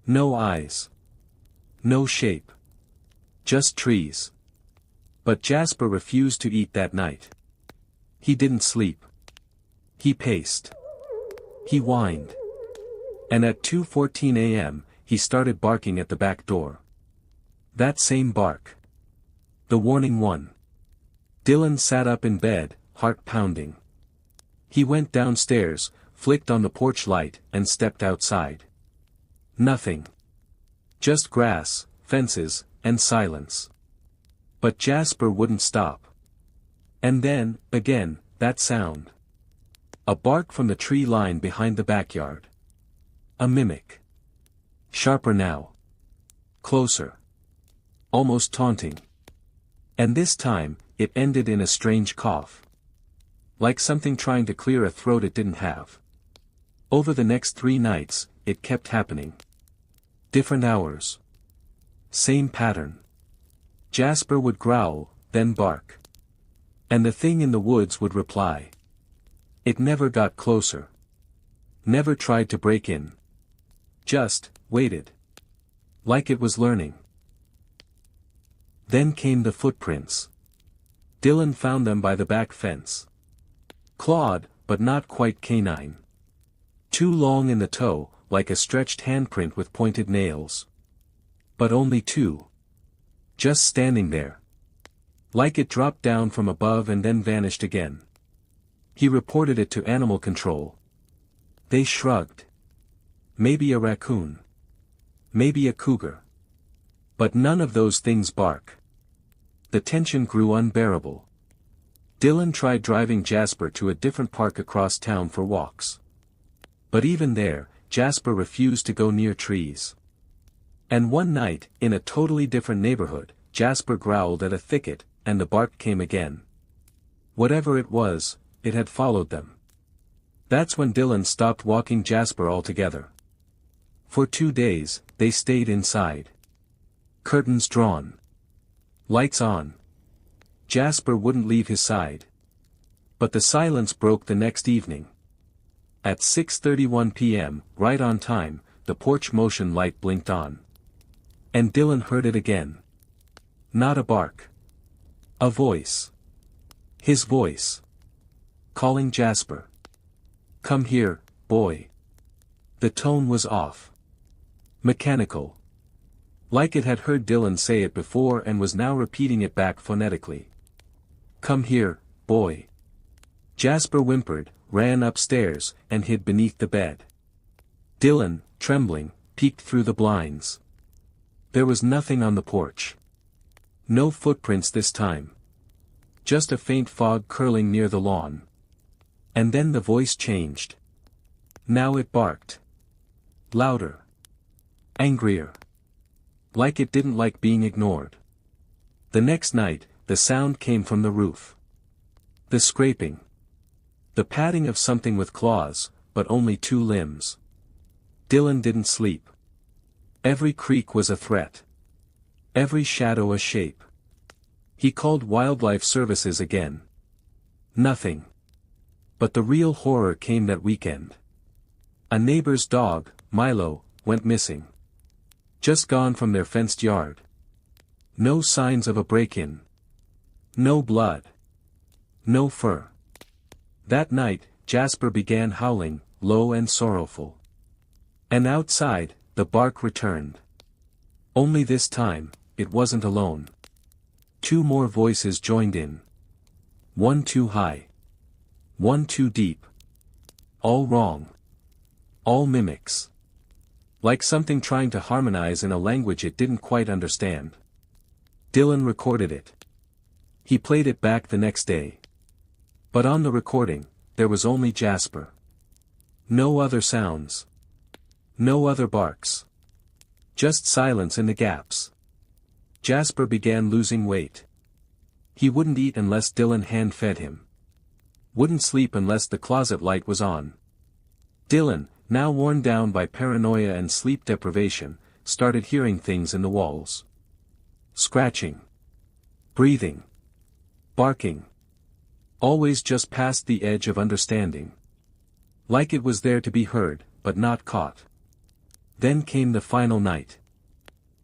No eyes. No shape. Just trees. But Jasper refused to eat that night. He didn't sleep. He paced. He whined. And at 2:14 a.m., he started barking at the back door. That same bark. The warning one. Dylan sat up in bed, heart pounding. He went downstairs, flicked on the porch light, and stepped outside. Nothing. Just grass, fences, and silence. But Jasper wouldn't stop. And then, again, that sound. A bark from the tree line behind the backyard. A mimic. Sharper now. Closer. Almost taunting. And this time, it ended in a strange cough. Like something trying to clear a throat it didn't have. Over the next 3 nights, it kept happening. Different hours. Same pattern. Jasper would growl, then bark. And the thing in the woods would reply. It never got closer. Never tried to break in. Just, waited. Like it was learning. Then came the footprints. Dylan found them by the back fence. Clawed, but not quite canine. Too long in the toe, like a stretched handprint with pointed nails. But only 2. Just standing there. Like it dropped down from above and then vanished again. He reported it to animal control. They shrugged. Maybe a raccoon. Maybe a cougar. But none of those things bark. The tension grew unbearable. Dylan tried driving Jasper to a different park across town for walks. But even there, Jasper refused to go near trees. And one night, in a totally different neighborhood, Jasper growled at a thicket, and the bark came again. Whatever it was, it had followed them. That's when Dylan stopped walking Jasper altogether. For 2 days, they stayed inside. Curtains drawn. Lights on. Jasper wouldn't leave his side. But the silence broke the next evening. At 6:31 p.m., right on time, the porch motion light blinked on. And Dylan heard it again. Not a bark. A voice. His voice. Calling Jasper. Come here, boy. The tone was off. Mechanical. Like it had heard Dylan say it before and was now repeating it back phonetically. Come here, boy. Jasper whimpered, ran upstairs, and hid beneath the bed. Dylan, trembling, peeked through the blinds. There was nothing on the porch. No footprints this time. Just a faint fog curling near the lawn. And then the voice changed. Now it barked. Louder. Angrier. Like it didn't like being ignored. The next night, the sound came from the roof. The scraping. The patting of something with claws, but only 2 limbs. Dylan didn't sleep. Every creak was a threat. Every shadow a shape. He called wildlife services again. Nothing. But the real horror came that weekend. A neighbor's dog, Milo, went missing. Just gone from their fenced yard. No signs of a break-in. No blood. No fur. That night, Jasper began howling, low and sorrowful. And outside, the bark returned. Only this time, it wasn't alone. 2 more voices joined in. One too high. One too deep. All wrong. All mimics. Like something trying to harmonize in a language it didn't quite understand. Dylan recorded it. He played it back the next day. But on the recording, there was only Jasper. No other sounds. No other barks. Just silence in the gaps. Jasper began losing weight. He wouldn't eat unless Dylan hand-fed him. Wouldn't sleep unless the closet light was on. Dylan, now worn down by paranoia and sleep deprivation, started hearing things in the walls. Scratching. Breathing. Barking. Always just past the edge of understanding. Like it was there to be heard, but not caught. Then came the final night.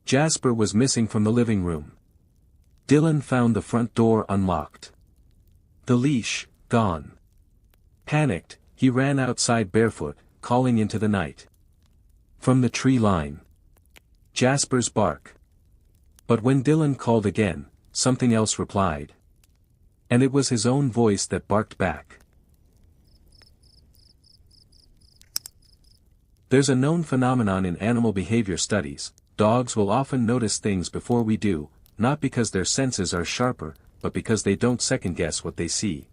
Jasper was missing from the living room. Dylan found the front door unlocked. The leash, gone. Panicked, he ran outside barefoot, calling into the night. From the tree line. Jasper's bark. But when Dylan called again, something else replied. And it was his own voice that barked back. There's a known phenomenon in animal behavior studies. Dogs will often notice things before we do, not because their senses are sharper, but because they don't second-guess what they see.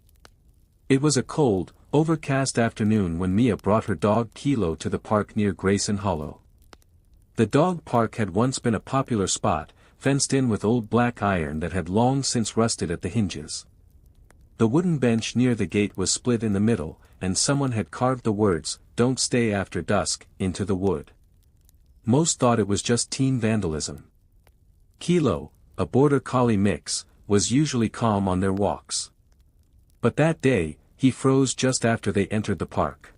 It was a cold, overcast afternoon when Mia brought her dog Kilo to the park near Grayson Hollow. The dog park had once been a popular spot, fenced in with old black iron that had long since rusted at the hinges. The wooden bench near the gate was split in the middle, and someone had carved the words, "Don't stay after dusk," into the wood. Most thought it was just teen vandalism. Kilo, a border collie mix, was usually calm on their walks. But that day, he froze just after they entered the park.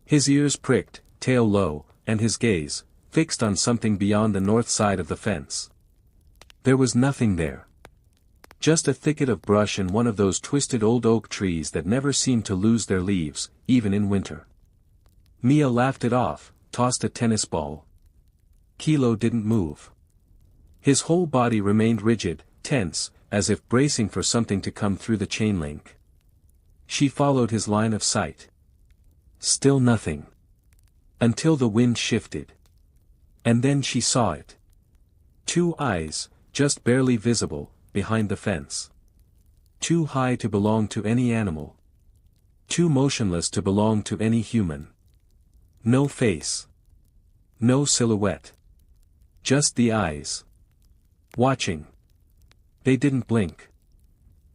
His ears pricked, tail low, and his gaze, fixed on something beyond the north side of the fence. There was nothing there. Just a thicket of brush and one of those twisted old oak trees that never seem to lose their leaves, even in winter. Mia laughed it off, tossed a tennis ball. Kilo didn't move. His whole body remained rigid, tense, as if bracing for something to come through the chain link. She followed his line of sight. Still nothing. Until the wind shifted. And then she saw it. 2 eyes, just barely visible, behind the fence. Too high to belong to any animal. Too motionless to belong to any human. No face. No silhouette. Just the eyes. Watching. They didn't blink.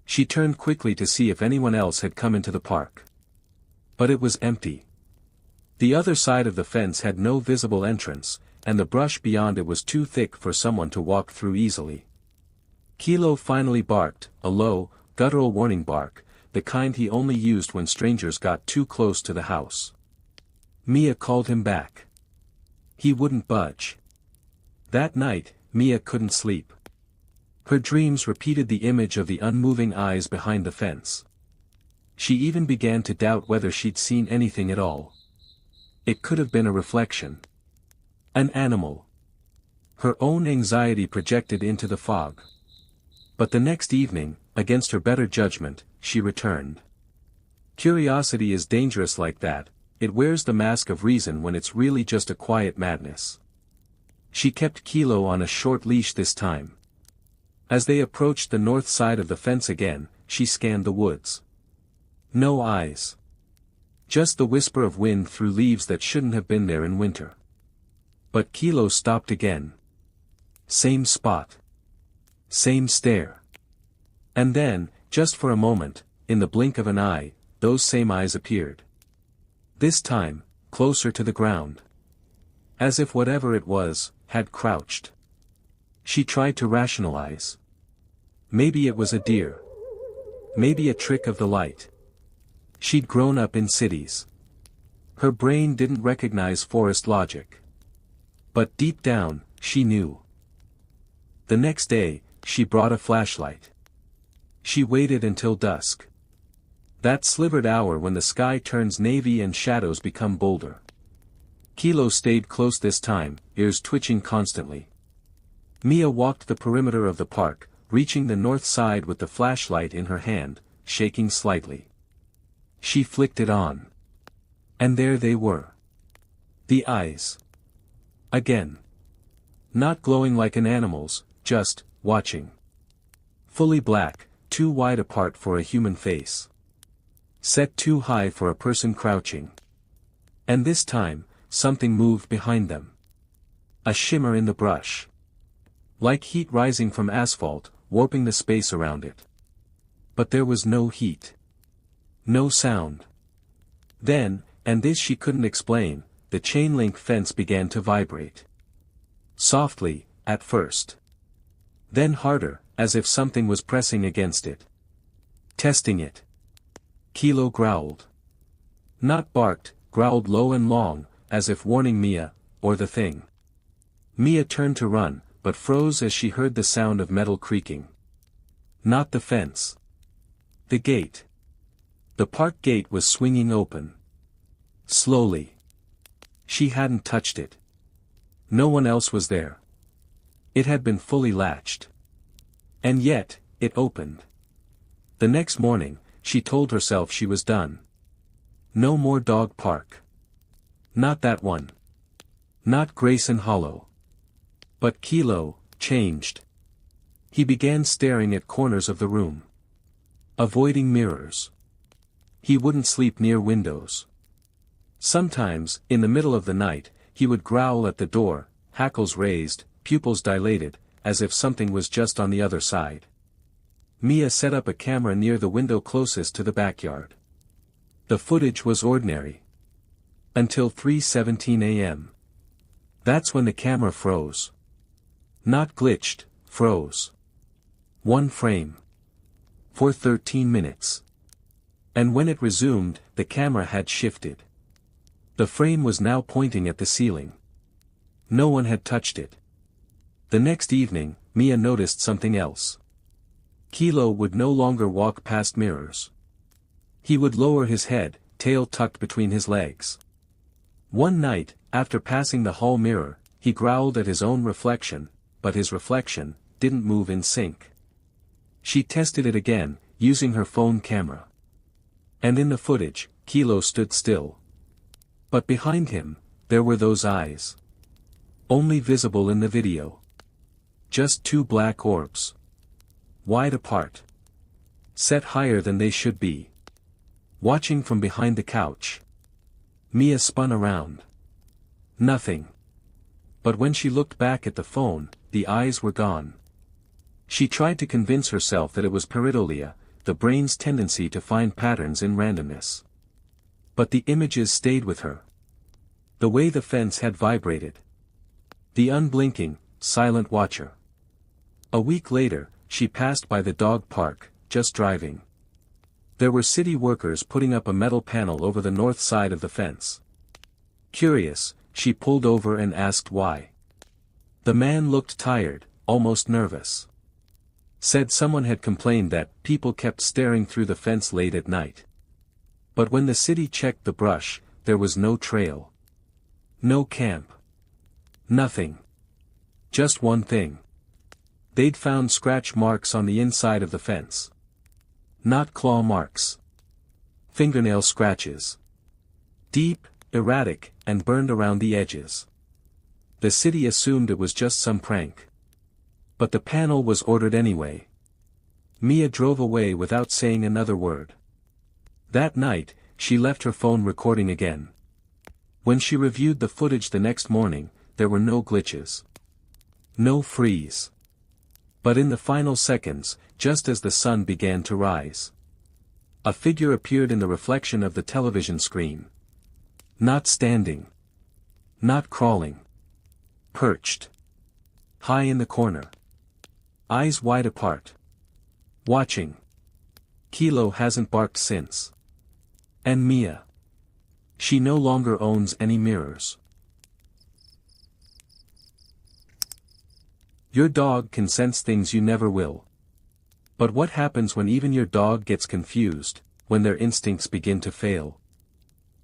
She turned quickly to see if anyone else had come into the park. But it was empty. The other side of the fence had no visible entrance, and the brush beyond it was too thick for someone to walk through easily. Kilo finally barked, a low, guttural warning bark, the kind he only used when strangers got too close to the house. Mia called him back. He wouldn't budge. That night, Mia couldn't sleep. Her dreams repeated the image of the unmoving eyes behind the fence. She even began to doubt whether she'd seen anything at all. It could have been a reflection. An animal. Her own anxiety projected into the fog. But the next evening, against her better judgment, she returned. Curiosity is dangerous like that, it wears the mask of reason when it's really just a quiet madness. She kept Kilo on a short leash this time. As they approached the north side of the fence again, she scanned the woods. No eyes. Just the whisper of wind through leaves that shouldn't have been there in winter. But Kilo stopped again. Same spot. Same stare. And then, just for a moment, in the blink of an eye, those same eyes appeared. This time, closer to the ground. As if whatever it was, had crouched. She tried to rationalize. Maybe it was a deer. Maybe a trick of the light. She'd grown up in cities. Her brain didn't recognize forest logic. But deep down, she knew. The next day, she brought a flashlight. She waited until dusk. That slivered hour when the sky turns navy and shadows become bolder. Kilo stayed close this time, ears twitching constantly. Mia walked the perimeter of the park, reaching the north side with the flashlight in her hand, shaking slightly. She flicked it on. And there they were. The eyes. Again. Not glowing like an animal's, just, watching. Fully black, too wide apart for a human face. Set too high for a person crouching. And this time, something moved behind them. A shimmer in the brush. Like heat rising from asphalt, warping the space around it. But there was no heat. No sound. Then, and this she couldn't explain, the chain-link fence began to vibrate. Softly, at first. Then harder, as if something was pressing against it. Testing it. Kilo growled. Not barked, growled low and long, as if warning Mia, or the thing. Mia turned to run, but froze as she heard the sound of metal creaking. Not the fence. The gate. The park gate was swinging open. Slowly. She hadn't touched it. No one else was there. It had been fully latched. And yet, it opened. The next morning, she told herself she was done. No more dog park. Not that one. Not Grayson Hollow. But Kilo, changed. He began staring at corners of the room. Avoiding mirrors. He wouldn't sleep near windows. Sometimes, in the middle of the night, he would growl at the door, hackles raised, pupils dilated, as if something was just on the other side. Mia set up a camera near the window closest to the backyard. The footage was ordinary. Until 3:17 a.m. That's when the camera froze. Not glitched, froze. One frame. For 13 minutes. And when it resumed, the camera had shifted. The frame was now pointing at the ceiling. No one had touched it. The next evening, Mia noticed something else. Kilo would no longer walk past mirrors. He would lower his head, tail tucked between his legs. One night, after passing the hall mirror, he growled at his own reflection, but his reflection didn't move in sync. She tested it again, using her phone camera. And in the footage, Kilo stood still. But behind him, there were those eyes. Only visible in the video. Just two black orbs. Wide apart. Set higher than they should be. Watching from behind the couch. Mia spun around. Nothing. But when she looked back at the phone, the eyes were gone. She tried to convince herself that it was pareidolia, the brain's tendency to find patterns in randomness. But the images stayed with her. The way the fence had vibrated. The unblinking, silent watcher. A week later, she passed by the dog park, just driving. There were city workers putting up a metal panel over the north side of the fence. Curious, she pulled over and asked why. The man looked tired, almost nervous. Said someone had complained that people kept staring through the fence late at night. But when the city checked the brush, there was no trail. No camp. Nothing. Just one thing. They'd found scratch marks on the inside of the fence. Not claw marks. Fingernail scratches. Deep, erratic, and burned around the edges. The city assumed it was just some prank. But the panel was ordered anyway. Mia drove away without saying another word. That night, she left her phone recording again. When she reviewed the footage the next morning, there were no glitches. No freeze. But in the final seconds, just as the sun began to rise, a figure appeared in the reflection of the television screen. Not standing. Not crawling. Perched. High in the corner. Eyes wide apart. Watching. Kilo hasn't barked since. And Mia. She no longer owns any mirrors. Your dog can sense things you never will. But what happens when even your dog gets confused, when their instincts begin to fail?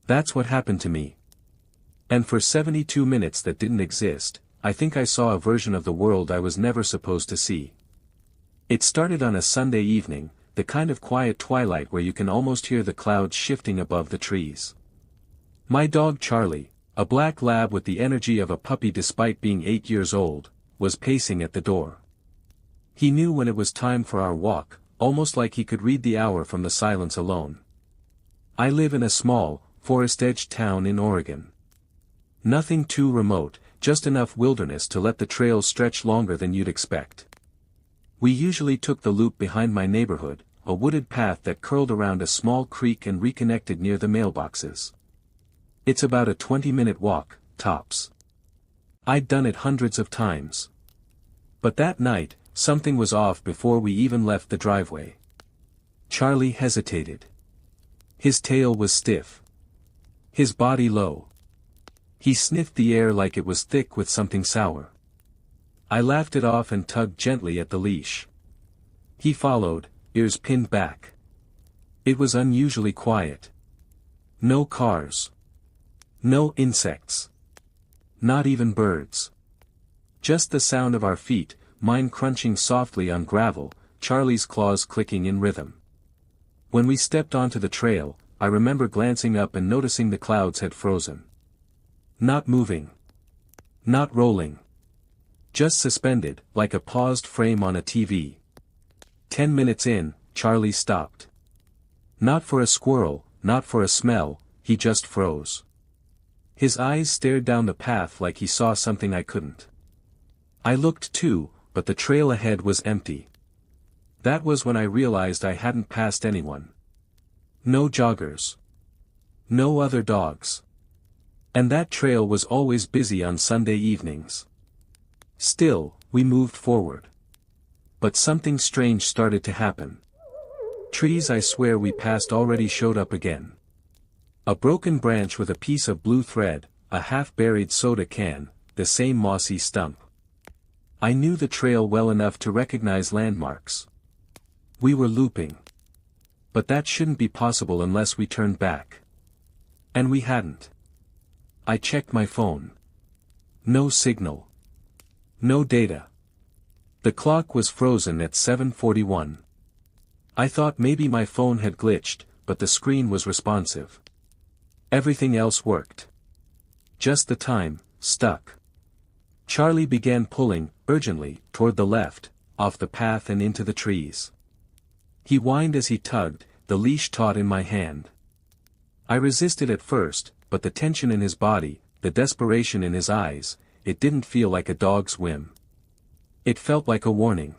That's what happened to me. And for 72 minutes that didn't exist, I think I saw a version of the world I was never supposed to see. It started on a Sunday evening, the kind of quiet twilight where you can almost hear the clouds shifting above the trees. My dog Charlie, a black lab with the energy of a puppy despite being 8 years old, was pacing at the door. He knew when it was time for our walk, almost like he could read the hour from the silence alone. I live in a small, forest-edged town in Oregon. Nothing too remote, just enough wilderness to let the trails stretch longer than you'd expect. We usually took the loop behind my neighborhood, a wooded path that curled around a small creek and reconnected near the mailboxes. It's about a 20-minute walk, tops. I'd done it hundreds of times. But that night, something was off before we even left the driveway. Charlie hesitated. His tail was stiff. His body low. He sniffed the air like it was thick with something sour. I laughed it off and tugged gently at the leash. He followed, ears pinned back. It was unusually quiet. No cars. No insects. Not even birds. Just the sound of our feet, mine crunching softly on gravel, Charlie's claws clicking in rhythm. When we stepped onto the trail, I remember glancing up and noticing the clouds had frozen. Not moving. Not rolling. Just suspended, like a paused frame on a TV. 10 minutes in, Charlie stopped. Not for a squirrel, not for a smell, he just froze. His eyes stared down the path like he saw something I couldn't. I looked too, but the trail ahead was empty. That was when I realized I hadn't passed anyone. No joggers. No other dogs. And that trail was always busy on Sunday evenings. Still, we moved forward. But something strange started to happen. Trees I swear we passed already showed up again. A broken branch with a piece of blue thread, a half-buried soda can, the same mossy stump. I knew the trail well enough to recognize landmarks. We were looping. But that shouldn't be possible unless we turned back. And we hadn't. I checked my phone. No signal. No data. The clock was frozen at 7:41. I thought maybe my phone had glitched, but the screen was responsive. Everything else worked. Just the time, stuck. Charlie began pulling, urgently, toward the left, off the path and into the trees. He whined as he tugged, the leash taut in my hand. I resisted at first, but the tension in his body, the desperation in his eyes, it didn't feel like a dog's whim. It felt like a warning.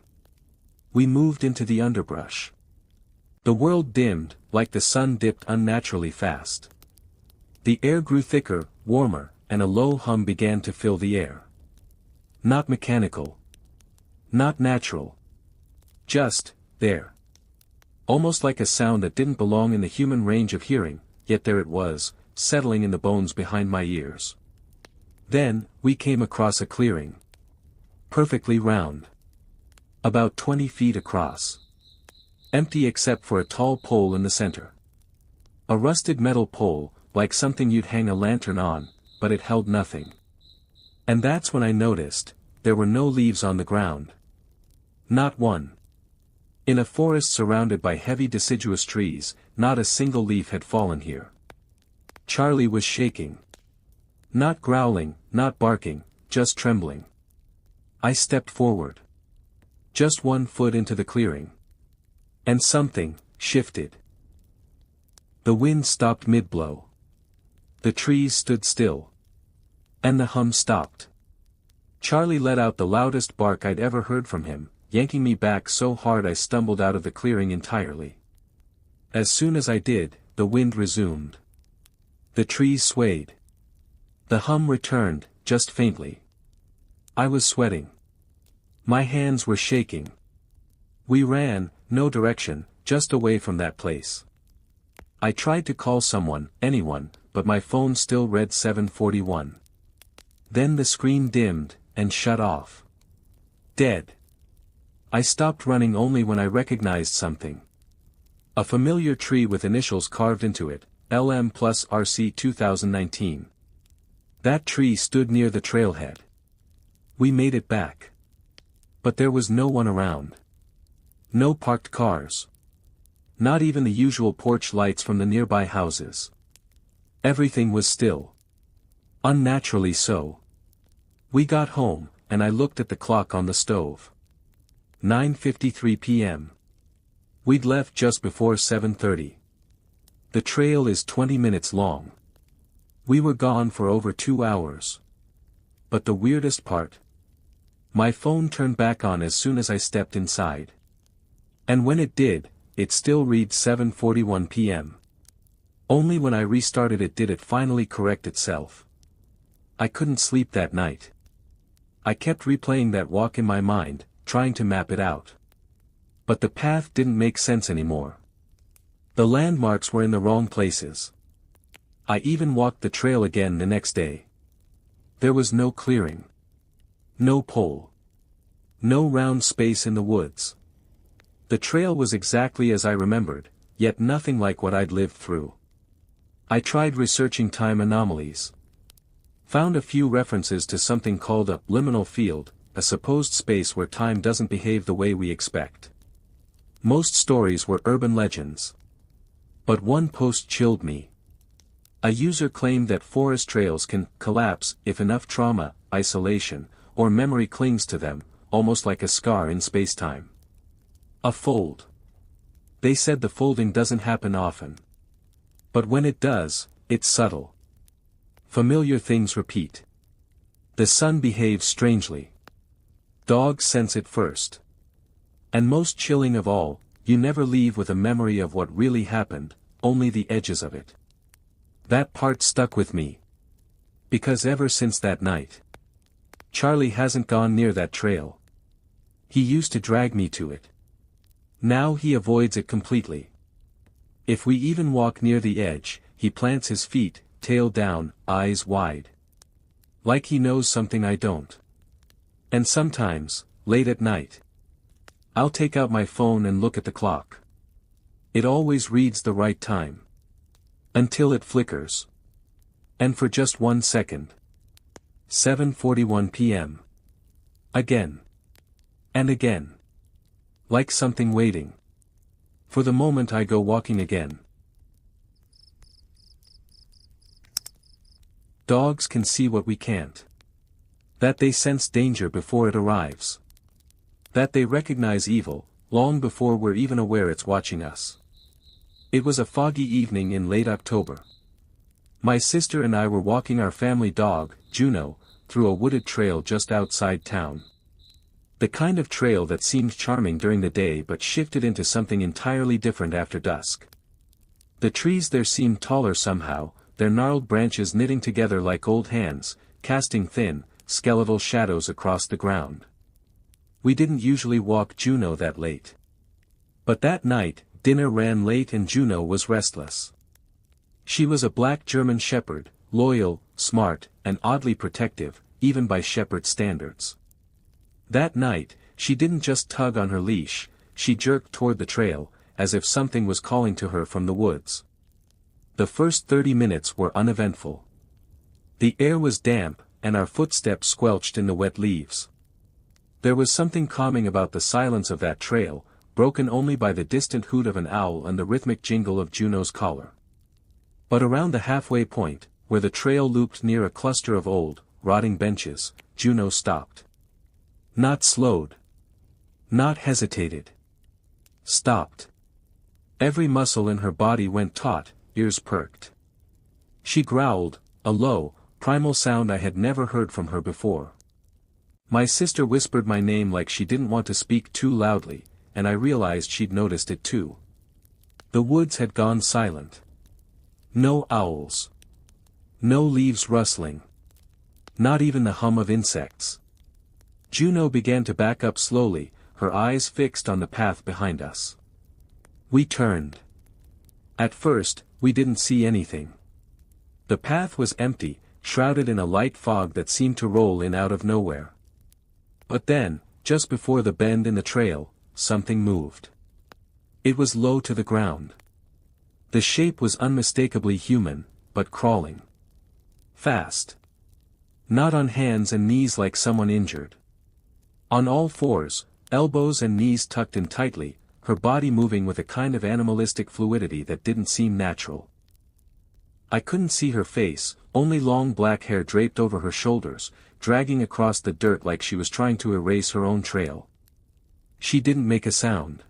We moved into the underbrush. The world dimmed, like the sun dipped unnaturally fast. The air grew thicker, warmer, and a low hum began to fill the air. Not mechanical. Not natural. Just, there. Almost like a sound that didn't belong in the human range of hearing, yet there it was, settling in the bones behind my ears. Then, we came across a clearing. Perfectly round. About 20 feet across. Empty except for a tall pole in the center. A rusted metal pole, like something you'd hang a lantern on, but it held nothing. And that's when I noticed, there were no leaves on the ground. Not one. In a forest surrounded by heavy deciduous trees, not a single leaf had fallen here. Charlie was shaking. Not growling, not barking, just trembling. I stepped forward. Just 1 foot into the clearing. And something shifted. The wind stopped mid-blow. The trees stood still. And the hum stopped. Charlie let out the loudest bark I'd ever heard from him, yanking me back so hard I stumbled out of the clearing entirely. As soon as I did, the wind resumed. The trees swayed. The hum returned, just faintly. I was sweating. My hands were shaking. We ran, no direction, just away from that place. I tried to call someone, anyone, but my phone still read 741. Then the screen dimmed, and shut off. Dead. I stopped running only when I recognized something. A familiar tree with initials carved into it, LM plus RC 2019. That tree stood near the trailhead. We made it back. But there was no one around. No parked cars. Not even the usual porch lights from the nearby houses. Everything was still. Unnaturally so. We got home, and I looked at the clock on the stove. 9:53 p.m. We'd left just before 7:30. The trail is 20 minutes long. We were gone for over 2 hours. But the weirdest part? My phone turned back on as soon as I stepped inside. And when it did, it still read 7:41 p.m. Only when I restarted it did it finally correct itself. I couldn't sleep that night. I kept replaying that walk in my mind, trying to map it out. But the path didn't make sense anymore. The landmarks were in the wrong places. I even walked the trail again the next day. There was no clearing. No pole. No round space in the woods. The trail was exactly as I remembered, yet nothing like what I'd lived through. I tried researching time anomalies. Found a few references to something called a liminal field, a supposed space where time doesn't behave the way we expect. Most stories were urban legends. But one post chilled me. A user claimed that forest trails can collapse if enough trauma, isolation, or memory clings to them, almost like a scar in space-time. A fold. They said the folding doesn't happen often. But when it does, it's subtle. Familiar things repeat. The sun behaves strangely. Dogs sense it first. And most chilling of all, you never leave with a memory of what really happened, only the edges of it. That part stuck with me. Because ever since that night, Charlie hasn't gone near that trail. He used to drag me to it. Now he avoids it completely. If we even walk near the edge, he plants his feet, tail down, eyes wide. Like he knows something I don't. And sometimes, late at night, I'll take out my phone and look at the clock. It always reads the right time. Until it flickers. And for just 1 second. 7:41 p.m. Again. And again. Like something waiting. For the moment I go walking again. Dogs can see what we can't. That they sense danger before it arrives. That they recognize evil, long before we're even aware it's watching us. It was a foggy evening in late October. My sister and I were walking our family dog, Juno, through a wooded trail just outside town. The kind of trail that seemed charming during the day but shifted into something entirely different after dusk. The trees there seemed taller somehow, their gnarled branches knitting together like old hands, casting thin, skeletal shadows across the ground. We didn't usually walk Juno that late. But that night, dinner ran late and Juno was restless. She was a black German shepherd, loyal, smart, and oddly protective, even by shepherd standards. That night, she didn't just tug on her leash, she jerked toward the trail, as if something was calling to her from the woods. The first 30 minutes were uneventful. The air was damp, and our footsteps squelched in the wet leaves. There was something calming about the silence of that trail, broken only by the distant hoot of an owl and the rhythmic jingle of Juno's collar. But around the halfway point, where the trail looped near a cluster of old, rotting benches, Juno stopped. Not slowed. Not hesitated. Stopped. Every muscle in her body went taut, ears perked. She growled, a low, primal sound I had never heard from her before. My sister whispered my name like she didn't want to speak too loudly, and I realized she'd noticed it too. The woods had gone silent. No owls. No leaves rustling. Not even the hum of insects. Juno began to back up slowly, her eyes fixed on the path behind us. We turned. At first, we didn't see anything. The path was empty, shrouded in a light fog that seemed to roll in out of nowhere. But then, just before the bend in the trail, something moved. It was low to the ground. The shape was unmistakably human, but crawling. Fast. Not on hands and knees like someone injured. On all fours, elbows and knees tucked in tightly, her body moving with a kind of animalistic fluidity that didn't seem natural. I couldn't see her face, only long black hair draped over her shoulders, dragging across the dirt like she was trying to erase her own trail. She didn't make a sound.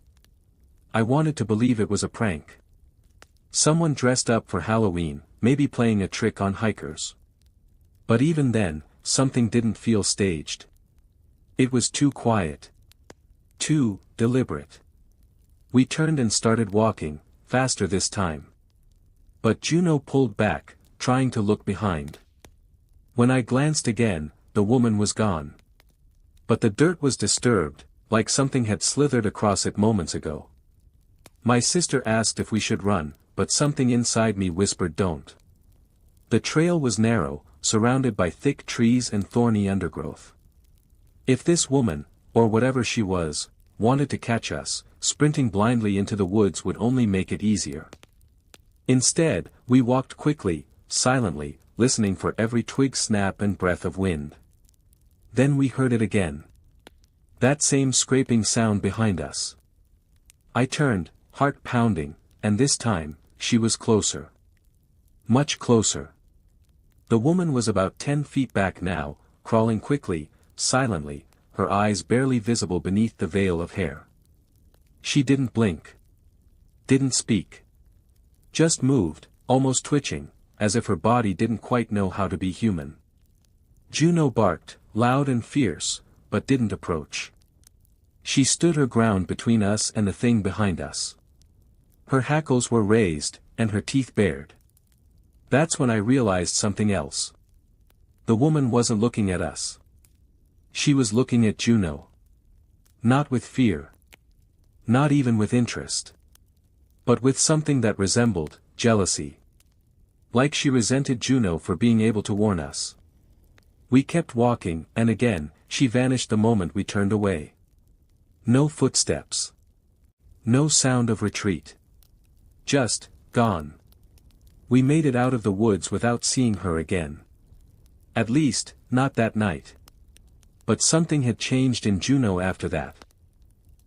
I wanted to believe it was a prank. Someone dressed up for Halloween, maybe playing a trick on hikers. But even then, something didn't feel staged. It was too quiet. Too deliberate. We turned and started walking, faster this time. But Juno pulled back, trying to look behind. When I glanced again, the woman was gone. But the dirt was disturbed, like something had slithered across it moments ago. My sister asked if we should run, but something inside me whispered don't. The trail was narrow, surrounded by thick trees and thorny undergrowth. If this woman, or whatever she was, wanted to catch us, sprinting blindly into the woods would only make it easier. Instead, we walked quickly, silently, listening for every twig snap and breath of wind. Then we heard it again. That same scraping sound behind us. I turned, heart pounding, and this time, she was closer. Much closer. The woman was about 10 feet back now, crawling quickly, silently, her eyes barely visible beneath the veil of hair. She didn't blink. Didn't speak. Just moved, almost twitching, as if her body didn't quite know how to be human. Juno barked, loud and fierce, but didn't approach. She stood her ground between us and the thing behind us. Her hackles were raised, and her teeth bared. That's when I realized something else. The woman wasn't looking at us. She was looking at Juno. Not with fear. Not even with interest. But with something that resembled jealousy. Like she resented Juno for being able to warn us. We kept walking, and again, she vanished the moment we turned away. No footsteps. No sound of retreat. Just, gone. We made it out of the woods without seeing her again. At least, not that night. But something had changed in Juno after that.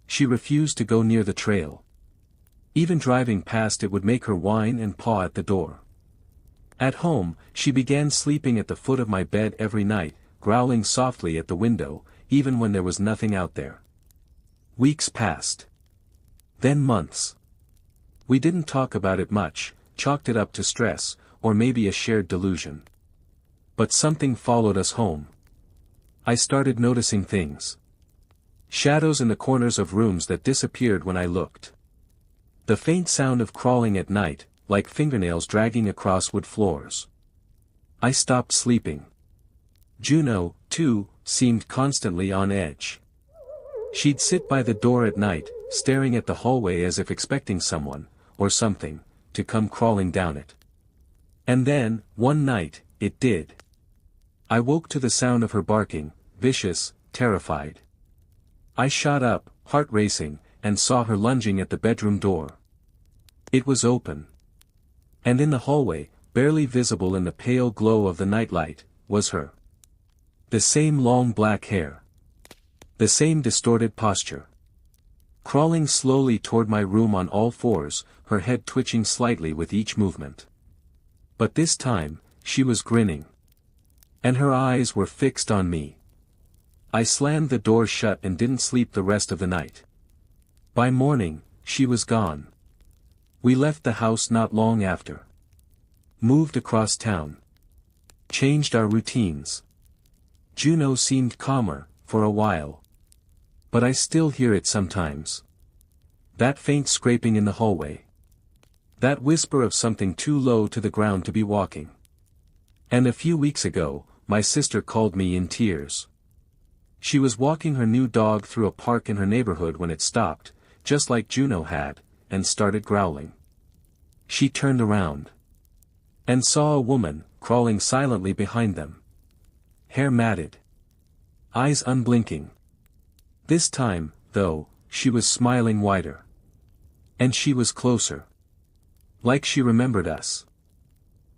She refused to go near the trail. Even driving past it would make her whine and paw at the door. At home, she began sleeping at the foot of my bed every night, growling softly at the window, even when there was nothing out there. Weeks passed. Then months. We didn't talk about it much, chalked it up to stress, or maybe a shared delusion. But something followed us home. I started noticing things. Shadows in the corners of rooms that disappeared when I looked. The faint sound of crawling at night, like fingernails dragging across wood floors. I stopped sleeping. Juno, too, seemed constantly on edge. She'd sit by the door at night, staring at the hallway as if expecting someone, or something, to come crawling down it. And then, one night, it did. I woke to the sound of her barking, vicious, terrified. I shot up, heart racing, and saw her lunging at the bedroom door. It was open. And in the hallway, barely visible in the pale glow of the nightlight, was her. The same long black hair. The same distorted posture. Crawling slowly toward my room on all fours, her head twitching slightly with each movement. But this time, she was grinning. And her eyes were fixed on me. I slammed the door shut and didn't sleep the rest of the night. By morning, she was gone. We left the house not long after. Moved across town. Changed our routines. Juno seemed calmer, for a while. But I still hear it sometimes. That faint scraping in the hallway. That whisper of something too low to the ground to be walking. And a few weeks ago, my sister called me in tears. She was walking her new dog through a park in her neighborhood when it stopped, just like Juno had, and started growling. She turned around. And saw a woman, crawling silently behind them. Hair matted. Eyes unblinking. This time, though, she was smiling wider. And she was closer. Like she remembered us.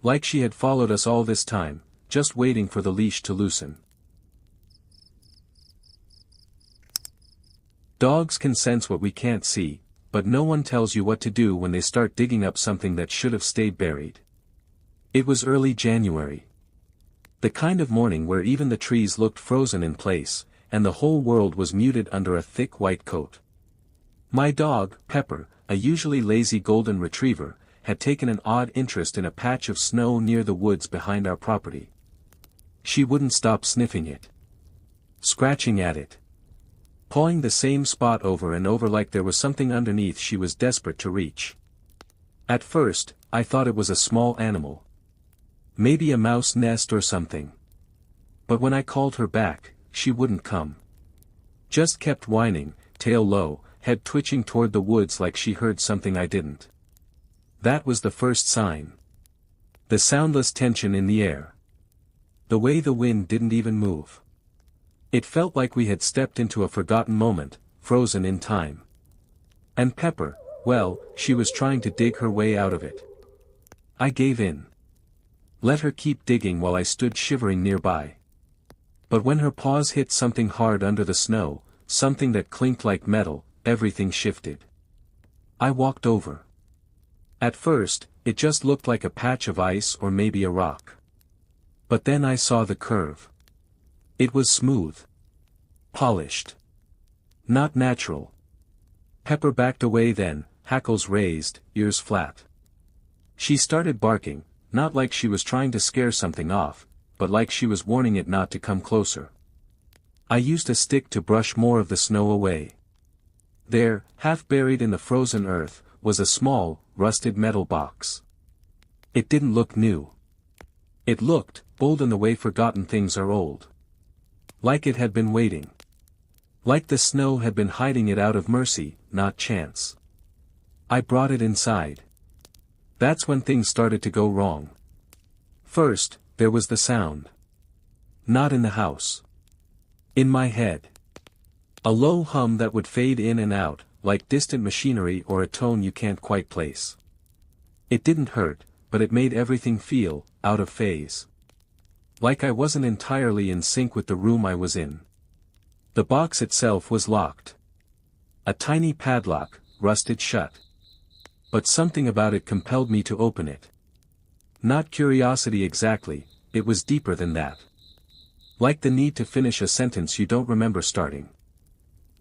Like she had followed us all this time, just waiting for the leash to loosen. Dogs can sense what we can't see, but no one tells you what to do when they start digging up something that should have stayed buried. It was early January. The kind of morning where even the trees looked frozen in place, and the whole world was muted under a thick white coat. My dog, Pepper, a usually lazy golden retriever, had taken an odd interest in a patch of snow near the woods behind our property. She wouldn't stop sniffing it. Scratching at it. Pawing the same spot over and over like there was something underneath she was desperate to reach. At first, I thought it was a small animal. Maybe a mouse nest or something. But when I called her back, she wouldn't come. Just kept whining, tail low, head twitching toward the woods like she heard something I didn't. That was the first sign. The soundless tension in the air. The way the wind didn't even move. It felt like we had stepped into a forgotten moment, frozen in time. And Pepper, well, she was trying to dig her way out of it. I gave in. Let her keep digging while I stood shivering nearby. But when her paws hit something hard under the snow, something that clinked like metal, everything shifted. I walked over. At first, it just looked like a patch of ice or maybe a rock. But then I saw the curve. It was smooth. Polished. Not natural. Pepper backed away then, hackles raised, ears flat. She started barking, not like she was trying to scare something off, but like she was warning it not to come closer. I used a stick to brush more of the snow away. There, half buried in the frozen earth, was a small, rusted metal box. It didn't look new. It looked old in the way forgotten things are old. Like it had been waiting. Like the snow had been hiding it out of mercy, not chance. I brought it inside. That's when things started to go wrong. First, there was the sound. Not in the house. In my head. A low hum that would fade in and out, like distant machinery or a tone you can't quite place. It didn't hurt, but it made everything feel out of phase. Like I wasn't entirely in sync with the room I was in. The box itself was locked. A tiny padlock, rusted shut. But something about it compelled me to open it. Not curiosity exactly, it was deeper than that. Like the need to finish a sentence you don't remember starting.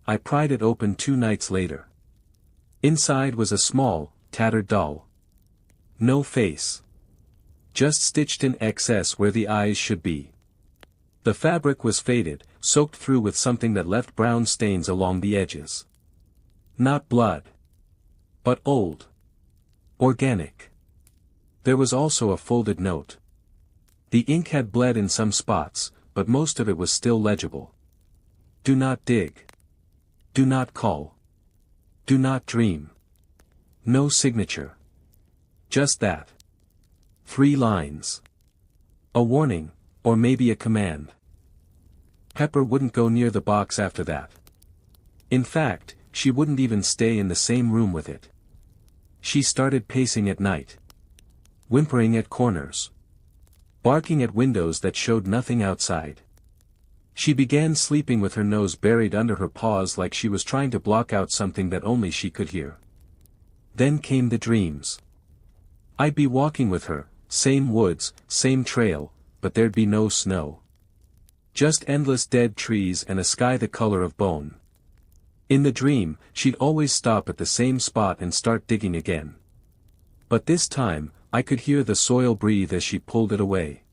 I pried it open 2 nights later. Inside was a small, tattered doll. No face. Just stitched in excess where the eyes should be. The fabric was faded, soaked through with something that left brown stains along the edges. Not blood. But old. Organic. There was also a folded note. The ink had bled in some spots, but most of it was still legible. Do not dig. Do not call. Do not dream. No signature. Just that. 3 lines. A warning, or maybe a command. Pepper wouldn't go near the box after that. In fact, she wouldn't even stay in the same room with it. She started pacing at night. Whimpering at corners. Barking at windows that showed nothing outside. She began sleeping with her nose buried under her paws like she was trying to block out something that only she could hear. Then came the dreams. I'd be walking with her, same woods, same trail, but there'd be no snow. Just endless dead trees and a sky the color of bone. In the dream, she'd always stop at the same spot and start digging again. But this time, I could hear the soil breathe as she pulled it away.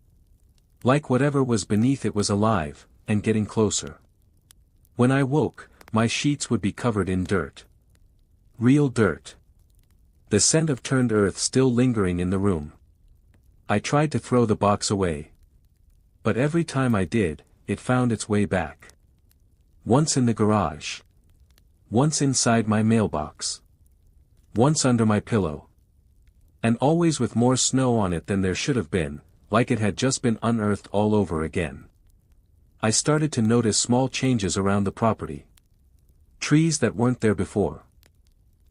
Like whatever was beneath it was alive, and getting closer. When I woke, my sheets would be covered in dirt. Real dirt. The scent of turned earth still lingering in the room. I tried to throw the box away. But every time I did, it found its way back. Once in the garage. Once inside my mailbox. Once under my pillow. And always with more snow on it than there should have been, like it had just been unearthed all over again. I started to notice small changes around the property. Trees that weren't there before.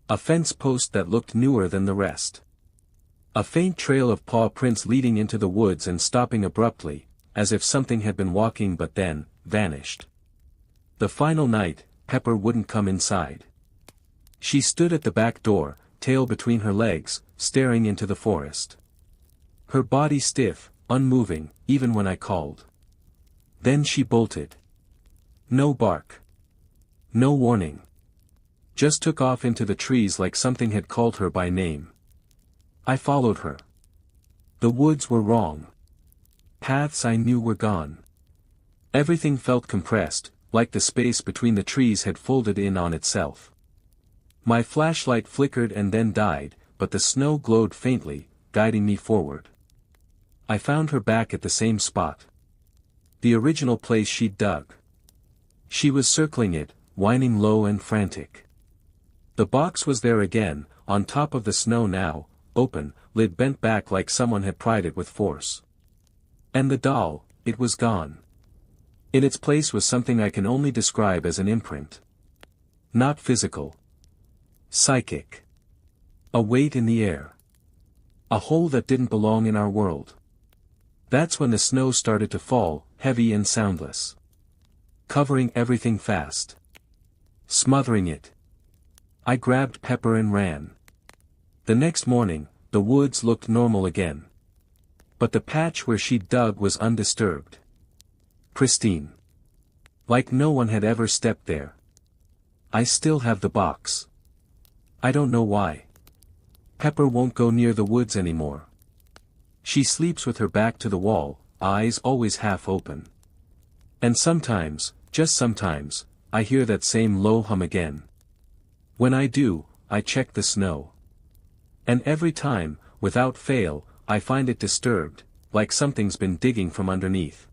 A fence post that looked newer than the rest. A faint trail of paw prints leading into the woods and stopping abruptly, as if something had been walking but then, vanished. The final night, Pepper wouldn't come inside. She stood at the back door, tail between her legs, staring into the forest. Her body stiff, unmoving, even when I called. Then she bolted. No bark. No warning. Just took off into the trees like something had called her by name. I followed her. The woods were wrong. Paths I knew were gone. Everything felt compressed, like the space between the trees had folded in on itself. My flashlight flickered and then died, but the snow glowed faintly, guiding me forward. I found her back at the same spot. The original place she'd dug. She was circling it, whining low and frantic. The box was there again, on top of the snow now, open, lid bent back like someone had pried it with force. And the doll, it was gone. In its place was something I can only describe as an imprint. Not physical. Psychic. A weight in the air. A hole that didn't belong in our world. That's when the snow started to fall, heavy and soundless. Covering everything fast. Smothering it. I grabbed Pepper and ran. The next morning, the woods looked normal again. But the patch where she'd dug was undisturbed. Pristine. Like no one had ever stepped there. I still have the box. I don't know why. Pepper won't go near the woods anymore. She sleeps with her back to the wall, eyes always half open. And sometimes, just sometimes, I hear that same low hum again. When I do, I check the snow. And every time, without fail, I find it disturbed, like something's been digging from underneath.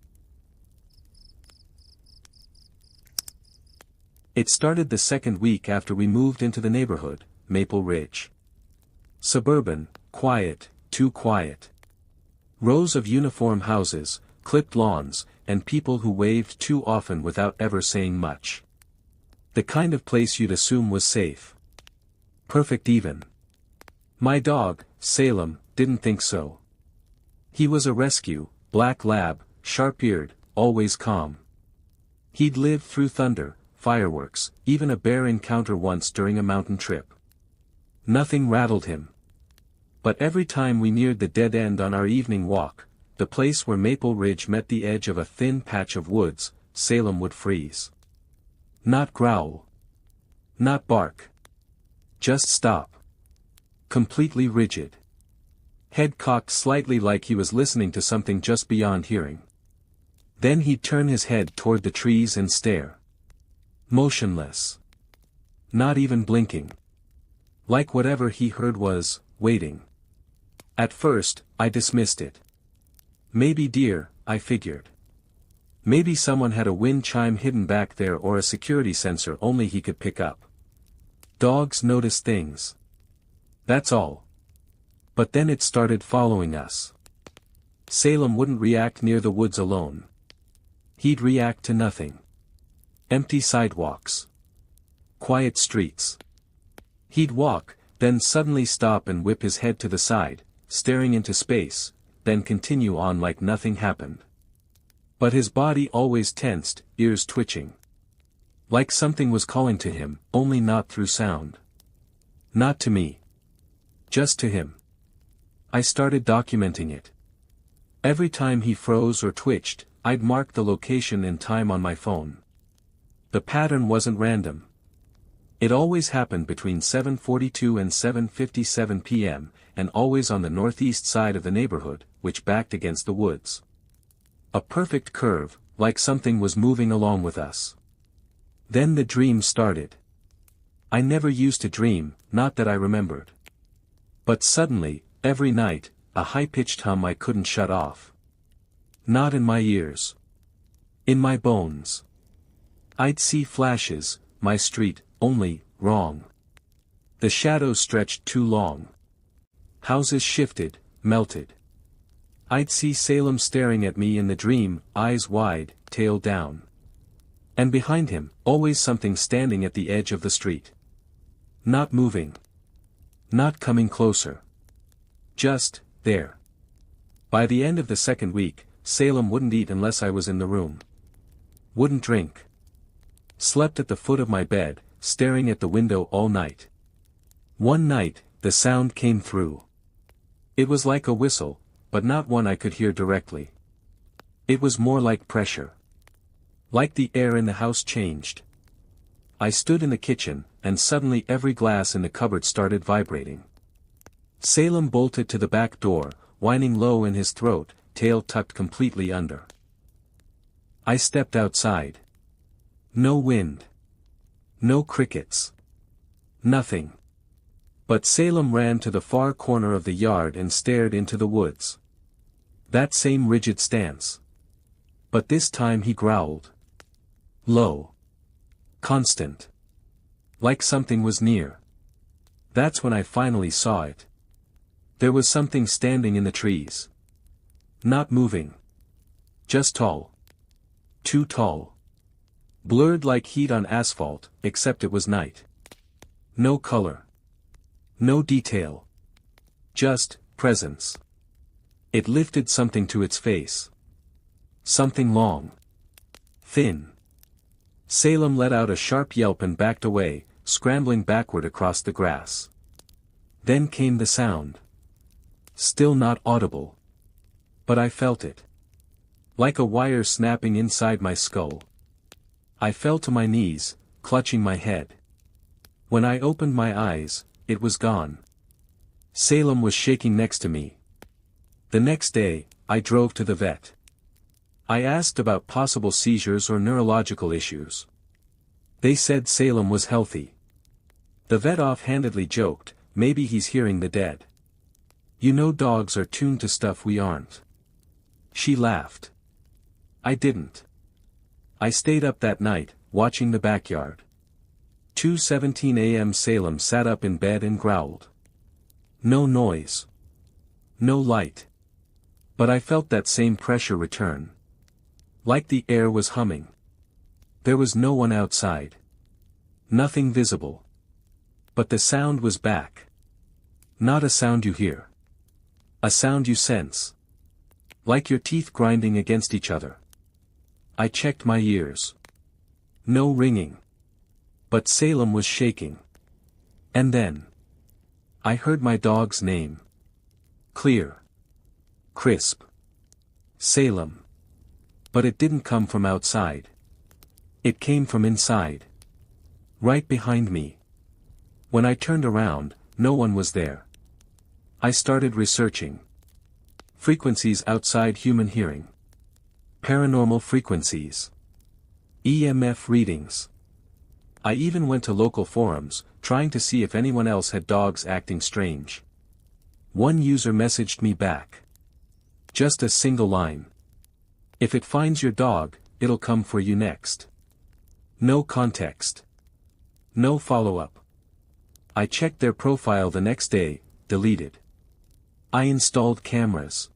It started the second week after we moved into the neighborhood, Maple Ridge. Suburban, quiet, too quiet. Rows of uniform houses, clipped lawns, and people who waved too often without ever saying much. The kind of place you'd assume was safe. Perfect even. My dog, Salem, didn't think so. He was a rescue, black lab, sharp-eared, always calm. He'd lived through thunder, fireworks, even a bear encounter once during a mountain trip. Nothing rattled him. But every time we neared the dead end on our evening walk, the place where Maple Ridge met the edge of a thin patch of woods, Salem would freeze. Not growl. Not bark. Just stop. Completely rigid. Head cocked slightly like he was listening to something just beyond hearing. Then he'd turn his head toward the trees and stare. Motionless. Not even blinking. Like whatever he heard was, waiting. At first, I dismissed it. Maybe deer, I figured. Maybe someone had a wind chime hidden back there or a security sensor only he could pick up. Dogs notice things. That's all. But then it started following us. Salem wouldn't react near the woods alone. He'd react to nothing. Empty sidewalks. Quiet streets. He'd walk, then suddenly stop and whip his head to the side, staring into space, then continue on like nothing happened. But his body always tensed, ears twitching. Like something was calling to him, only not through sound. Not to me. Just to him. I started documenting it. Every time he froze or twitched, I'd mark the location and time on my phone. The pattern wasn't random. It always happened between 7:42 and 7:57 p.m., and always on the northeast side of the neighborhood, which backed against the woods. A perfect curve, like something was moving along with us. Then the dream started. I never used to dream, not that I remembered. But suddenly, every night, a high-pitched hum I couldn't shut off. Not in my ears. In my bones. I'd see flashes, my street, only, wrong. The shadows stretched too long. Houses shifted, melted. I'd see Salem staring at me in the dream, eyes wide, tail down. And behind him, always something standing at the edge of the street. Not moving. Not coming closer. Just, there. By the end of the second week, Salem wouldn't eat unless I was in the room. Wouldn't drink. Slept at the foot of my bed, staring at the window all night. One night, the sound came through. It was like a whistle, but not one I could hear directly. It was more like pressure. Like the air in the house changed. I stood in the kitchen, and suddenly every glass in the cupboard started vibrating. Salem bolted to the back door, whining low in his throat, tail tucked completely under. I stepped outside. No wind. No crickets. Nothing. But Salem ran to the far corner of the yard and stared into the woods. That same rigid stance. But this time he growled. Low. Constant. Like something was near. That's when I finally saw it. There was something standing in the trees. Not moving. Just tall. Too tall. Blurred like heat on asphalt, except it was night. No color. No detail. Just, presence. It lifted something to its face. Something long. Thin. Salem let out a sharp yelp and backed away, scrambling backward across the grass. Then came the sound. Still not audible. But I felt it. Like a wire snapping inside my skull. I fell to my knees, clutching my head. When I opened my eyes, it was gone. Salem was shaking next to me. The next day, I drove to the vet. I asked about possible seizures or neurological issues. They said Salem was healthy. The vet offhandedly joked, maybe he's hearing the dead. You know dogs are tuned to stuff we aren't. She laughed. I didn't. I stayed up that night, watching the backyard. 2:17 a.m. Salem sat up in bed and growled. No noise. No light. But I felt that same pressure return. Like the air was humming. There was no one outside. Nothing visible. But the sound was back. Not a sound you hear. A sound you sense. Like your teeth grinding against each other. I checked my ears. No ringing. But Salem was shaking. And then. I heard my dog's name. Clear. Crisp. Salem. But it didn't come from outside. It came from inside. Right behind me. When I turned around, no one was there. I started researching. Frequencies outside human hearing. paranormal frequencies, EMF readings. I even went to local forums, trying to see if anyone else had dogs acting strange. One user messaged me back. Just a single line. If it finds your dog, it'll come for you next. No context. No follow-up. I checked their profile the next day, deleted. I installed cameras.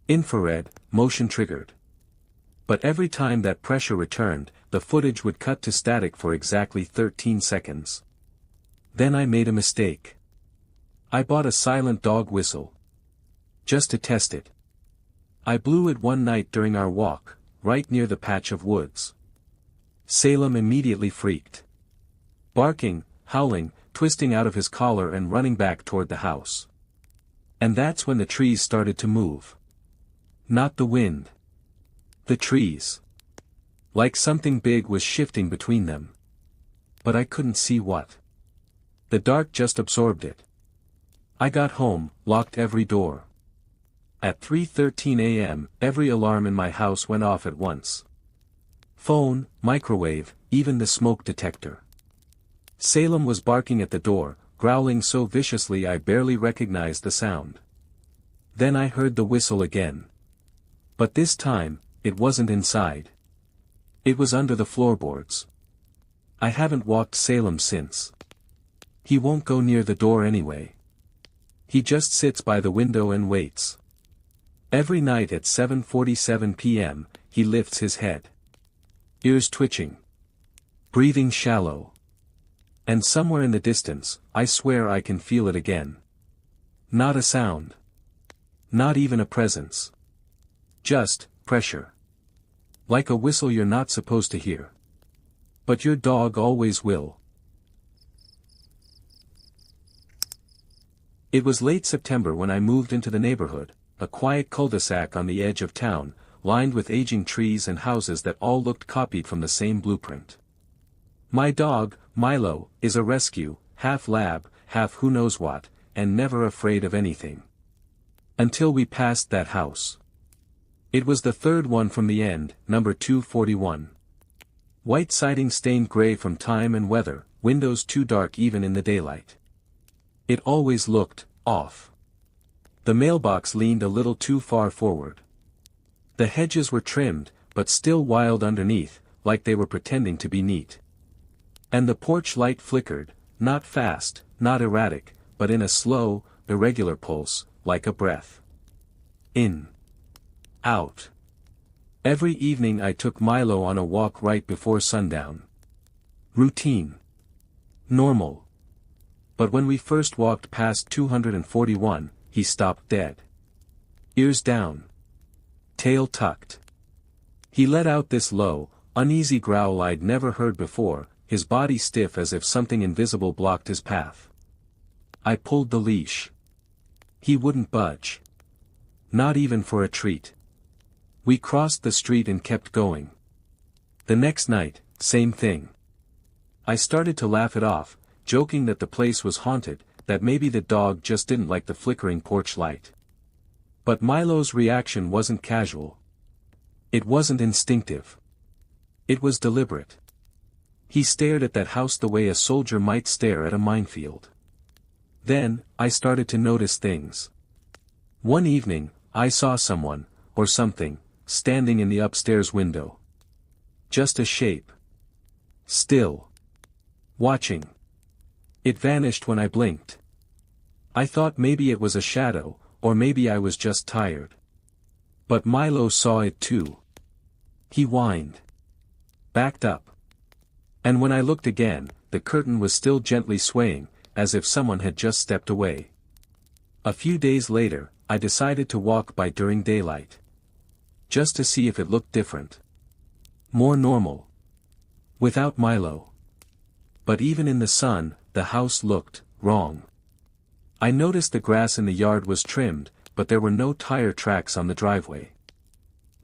Infrared, motion-triggered. But every time that pressure returned, the footage would cut to static for exactly 13 seconds. Then I made a mistake. I bought a silent dog whistle. Just to test it. I blew it one night during our walk, right near the patch of woods. Salem immediately freaked. Barking, howling, twisting out of his collar and running back toward the house. And that's when the trees started to move. Not the wind. The trees. Like something big was shifting between them. But I couldn't see what. The dark just absorbed it. I got home, locked every door. At 3:13 a.m., every alarm in my house went off at once. Phone, microwave, even the smoke detector. Salem was barking at the door, growling so viciously I barely recognized the sound. Then I heard the whistle again. But this time, it wasn't inside. It was under the floorboards. I haven't walked Salem since. He won't go near the door anyway. He just sits by the window and waits. Every night at 7:47 p.m., he lifts his head. Ears twitching. Breathing shallow. And somewhere in the distance, I swear I can feel it again. Not a sound. Not even a presence. Just pressure. Like a whistle you're not supposed to hear. But your dog always will. It was late September when I moved into the neighborhood, a quiet cul-de-sac on the edge of town, lined with aging trees and houses that all looked copied from the same blueprint. My dog, Milo, is a rescue, half lab, half who knows what, and never afraid of anything. Until we passed that house. It was the third one from the end, number 241. White siding stained gray from time and weather, windows too dark even in the daylight. It always looked off. The mailbox leaned a little too far forward. The hedges were trimmed, but still wild underneath, like they were pretending to be neat. And the porch light flickered, not fast, not erratic, but in a slow, irregular pulse, like a breath. In. Out. Every evening I took Milo on a walk right before sundown. Routine. Normal. But when we first walked past 241, he stopped dead. Ears down. Tail tucked. He let out this low, uneasy growl I'd never heard before, his body stiff as if something invisible blocked his path. I pulled the leash. He wouldn't budge. Not even for a treat. We crossed the street and kept going. The next night, same thing. I started to laugh it off, joking that the place was haunted, that maybe the dog just didn't like the flickering porch light. But Milo's reaction wasn't casual. It wasn't instinctive. It was deliberate. He stared at that house the way a soldier might stare at a minefield. Then, I started to notice things. One evening, I saw someone, or something, standing in the upstairs window. Just a shape. Still. Watching. It vanished when I blinked. I thought maybe it was a shadow, or maybe I was just tired. But Milo saw it too. He whined. Backed up. And when I looked again, the curtain was still gently swaying, as if someone had just stepped away. A few days later, I decided to walk by during daylight. Just to see if it looked different. More normal. Without Milo. But even in the sun, the house looked wrong. I noticed the grass in the yard was trimmed, but there were no tire tracks on the driveway.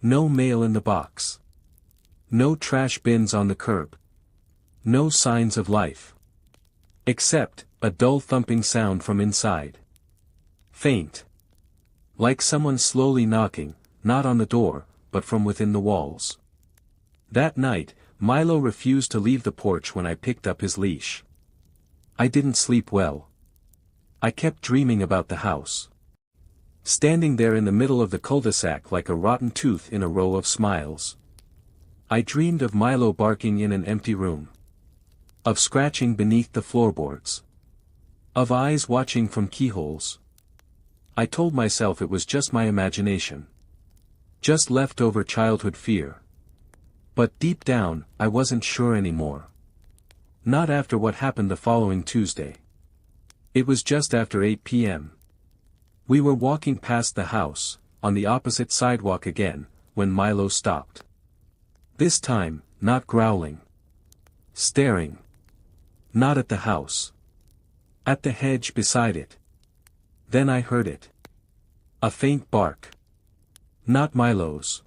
No mail in the box. No trash bins on the curb. No signs of life. Except, a dull thumping sound from inside. Faint. Like someone slowly knocking, not on the door, but from within the walls. That night, Milo refused to leave the porch when I picked up his leash. I didn't sleep well. I kept dreaming about the house. Standing there in the middle of the cul-de-sac like a rotten tooth in a row of smiles. I dreamed of Milo barking in an empty room. Of scratching beneath the floorboards. Of eyes watching from keyholes. I told myself it was just my imagination. Just leftover childhood fear. But deep down, I wasn't sure anymore. Not after what happened the following Tuesday. It was just after 8 p.m. We were walking past the house, on the opposite sidewalk again, when Milo stopped. This time, not growling. Staring. Not at the house. At the hedge beside it. Then I heard it. A faint bark. Not Milo's.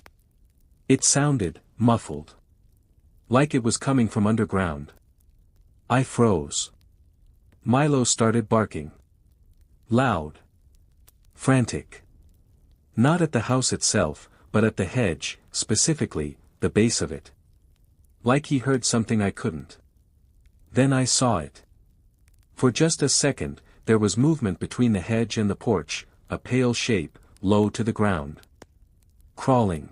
It sounded, muffled. Like it was coming from underground. I froze. Milo started barking. Loud. Frantic. Not at the house itself, but at the hedge, specifically, the base of it. Like he heard something I couldn't. Then I saw it. For just a second, there was movement between the hedge and the porch, a pale shape, low to the ground. Crawling.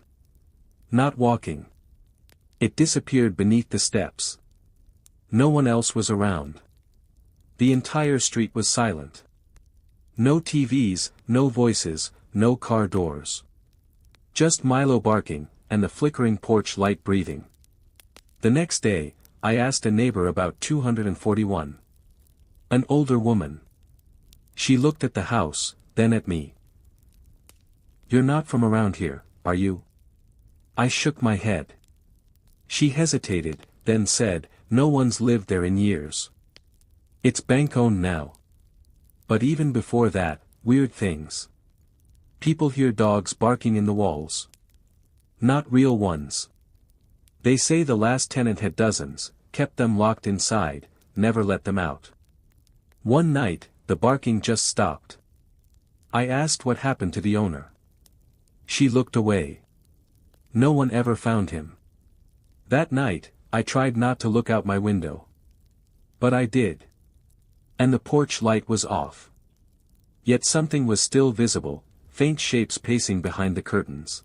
Not walking. It disappeared beneath the steps. No one else was around. The entire street was silent. No TVs, no voices, no car doors. Just Milo barking, and the flickering porch light breathing. The next day, I asked a neighbor about 241. An older woman. She looked at the house, then at me. "You're not from around here, are you?" I shook my head. She hesitated, then said, "No one's lived there in years. It's bank-owned now. But even before that, weird things. People hear dogs barking in the walls. Not real ones. They say the last tenant had dozens, kept them locked inside, never let them out. One night, the barking just stopped. I asked what happened to the owner. She looked away. No one ever found him. That night, I tried not to look out my window. But I did. And the porch light was off. Yet something was still visible, faint shapes pacing behind the curtains.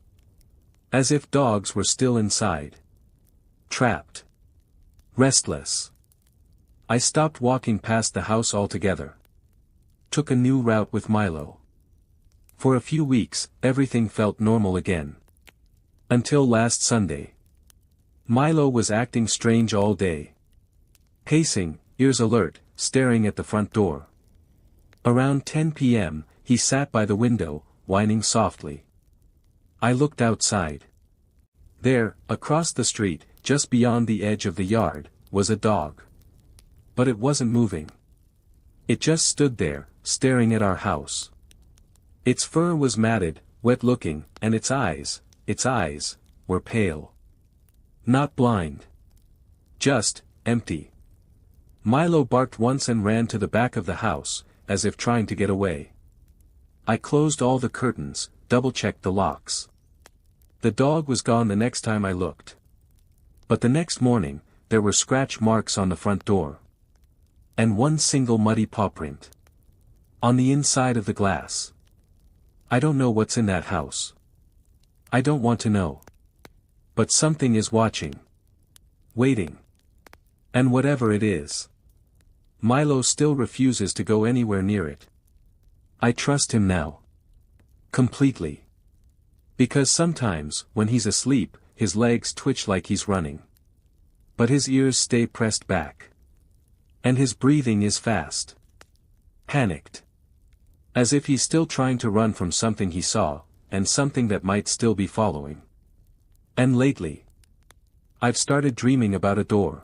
As if dogs were still inside. Trapped. Restless. I stopped walking past the house altogether. Took a new route with Milo. For a few weeks, everything felt normal again. Until last Sunday. Milo was acting strange all day. Pacing, ears alert, staring at the front door. Around 10 p.m., he sat by the window, whining softly. I looked outside. There, across the street, just beyond the edge of the yard, was a dog. But it wasn't moving. It just stood there, staring at our house. Its fur was matted, wet-looking, and its eyes, were pale. Not blind. Just, empty. Milo barked once and ran to the back of the house, as if trying to get away. I closed all the curtains, double-checked the locks. The dog was gone the next time I looked. But the next morning, there were scratch marks on the front door. And one single muddy paw print. On the inside of the glass. I don't know what's in that house. I don't want to know. But something is watching. Waiting. And whatever it is. Milo still refuses to go anywhere near it. I trust him now. Completely. Because sometimes, when he's asleep, his legs twitch like he's running. But his ears stay pressed back. And his breathing is fast. Panicked. As if he's still trying to run from something he saw, and something that might still be following. And lately, I've started dreaming about a door.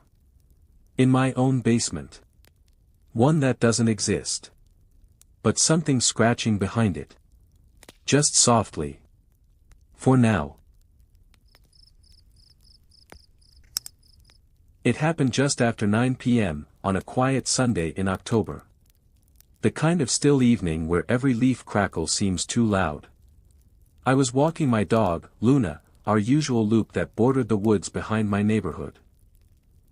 In my own basement. One that doesn't exist. But something scratching behind it. Just softly. For now. It happened just after 9 p.m., on a quiet Sunday in October. The kind of still evening where every leaf crackle seems too loud. I was walking my dog, Luna, our usual loop that bordered the woods behind my neighborhood.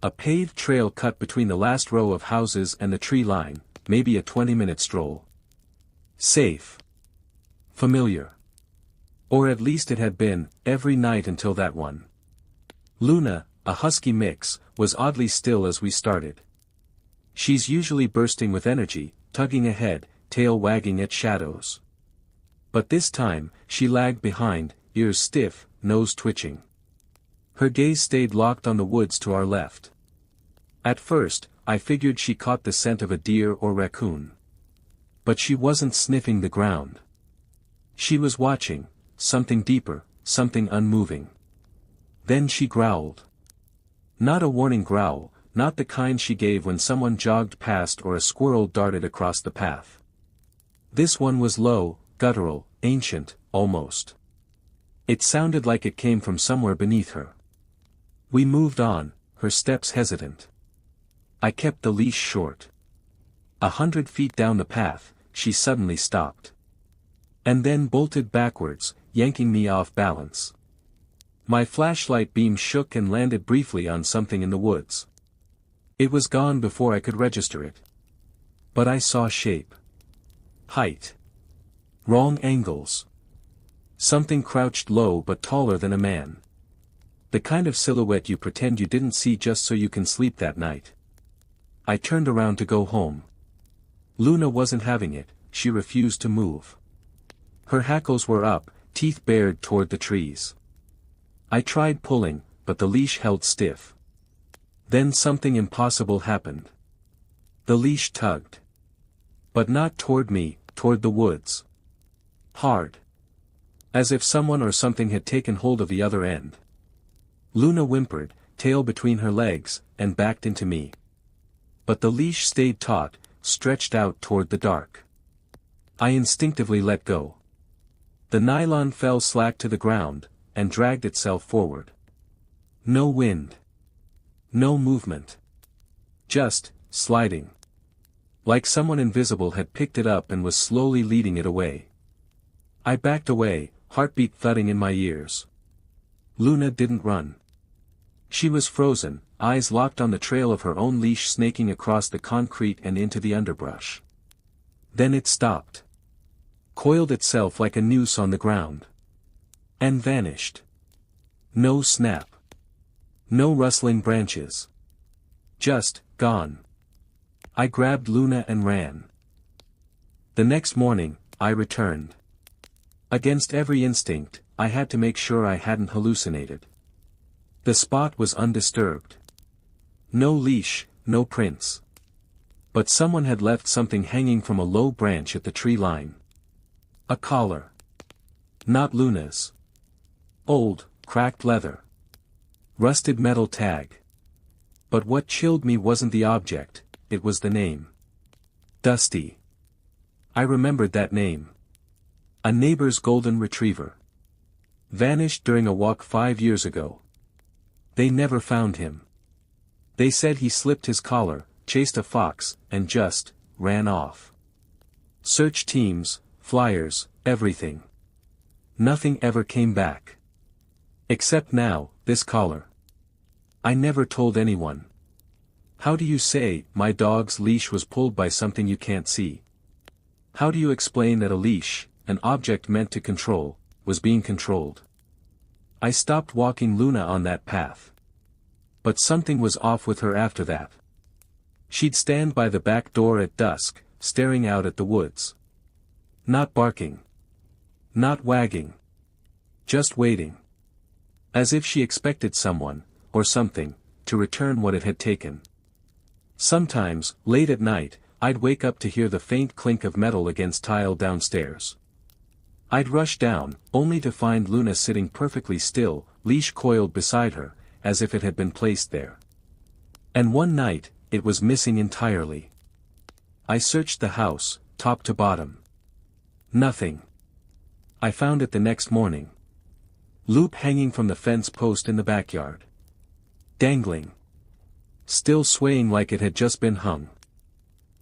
A paved trail cut between the last row of houses and the tree line, maybe a 20-minute stroll. Safe. Familiar. Or at least it had been, every night until that one. Luna, a husky mix, was oddly still as we started. She's usually bursting with energy, tugging ahead, tail wagging at shadows. But this time, she lagged behind, ears stiff, nose twitching. Her gaze stayed locked on the woods to our left. At first, I figured she caught the scent of a deer or raccoon. But she wasn't sniffing the ground. She was watching, something deeper, something unmoving. Then she growled. Not a warning growl, not the kind she gave when someone jogged past or a squirrel darted across the path. This one was low, guttural, ancient, almost. It sounded like it came from somewhere beneath her. We moved on, her steps hesitant. I kept the leash short. 100 feet down the path, she suddenly stopped. And then bolted backwards, yanking me off balance. My flashlight beam shook and landed briefly on something in the woods. It was gone before I could register it. But I saw shape. Height. Wrong angles. Something crouched low but taller than a man. The kind of silhouette you pretend you didn't see just so you can sleep that night. I turned around to go home. Luna wasn't having it, she refused to move. Her hackles were up, teeth bared toward the trees. I tried pulling, but the leash held stiff. Then something impossible happened. The leash tugged. But not toward me, toward the woods. Hard. As if someone or something had taken hold of the other end. Luna whimpered, tail between her legs, and backed into me. But the leash stayed taut, stretched out toward the dark. I instinctively let go. The nylon fell slack to the ground, and dragged itself forward. No wind. No movement. Just, sliding. Like someone invisible had picked it up and was slowly leading it away. I backed away, heartbeat thudding in my ears. Luna didn't run. She was frozen, eyes locked on the trail of her own leash snaking across the concrete and into the underbrush. Then it stopped. Coiled itself like a noose on the ground. And vanished. No snap. No rustling branches. Just, gone. I grabbed Luna and ran. The next morning, I returned. Against every instinct, I had to make sure I hadn't hallucinated. The spot was undisturbed. No leash, no prints. But someone had left something hanging from a low branch at the tree line. A collar. Not Luna's. Old, cracked leather. Rusted metal tag. But what chilled me wasn't the object, it was the name. Dusty. I remembered that name. A neighbor's golden retriever. Vanished during a walk 5 years ago. They never found him. They said he slipped his collar, chased a fox, and just, ran off. Search teams, flyers, everything. Nothing ever came back. Except now, this collar. I never told anyone. How do you say, my dog's leash was pulled by something you can't see? How do you explain that a leash, an object meant to control, was being controlled? I stopped walking Luna on that path. But something was off with her after that. She'd stand by the back door at dusk, staring out at the woods. Not barking. Not wagging. Just waiting. As if she expected someone, or something, to return what it had taken. Sometimes, late at night, I'd wake up to hear the faint clink of metal against tile downstairs. I'd rush down, only to find Luna sitting perfectly still, leash coiled beside her, as if it had been placed there. And one night, it was missing entirely. I searched the house, top to bottom. Nothing. I found it the next morning. Loop hanging from the fence post in the backyard. Dangling. Still swaying like it had just been hung.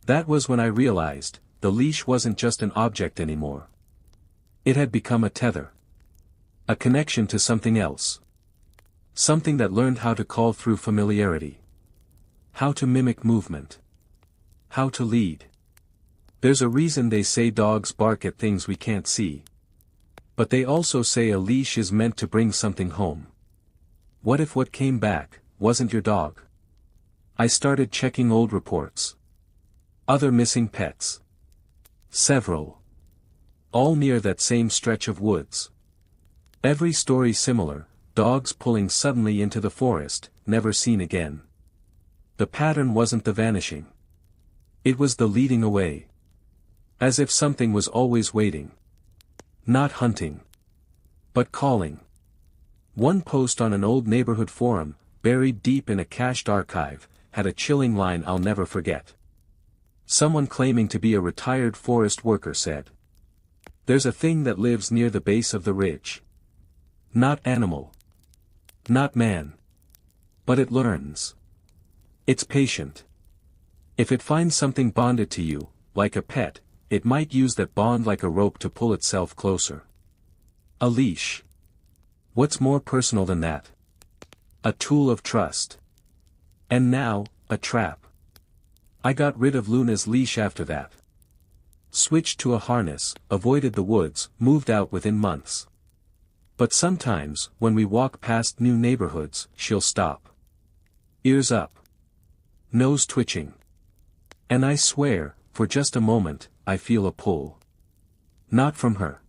That was when I realized, the leash wasn't just an object anymore. It had become a tether. A connection to something else. Something that learned how to call through familiarity. How to mimic movement. How to lead. There's a reason they say dogs bark at things we can't see. But they also say a leash is meant to bring something home. What if what came back wasn't your dog? I started checking old reports. Other missing pets. Several. All near that same stretch of woods. Every story similar, dogs pulling suddenly into the forest, never seen again. The pattern wasn't the vanishing. It was the leading away. As if something was always waiting. Not hunting. But calling. One post on an old neighborhood forum, buried deep in a cached archive, had a chilling line I'll never forget. Someone claiming to be a retired forest worker said, "There's a thing that lives near the base of the ridge. Not animal. Not man. But it learns. It's patient. If it finds something bonded to you, like a pet, it might use that bond like a rope to pull itself closer. A leash. What's more personal than that? A tool of trust. And now, a trap. I got rid of Luna's leash after that. Switched to a harness, avoided the woods, moved out within months. But sometimes, when we walk past new neighborhoods, she'll stop. Ears up. Nose twitching. And I swear, for just a moment, I feel a pull. Not from her.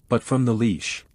But from the leash.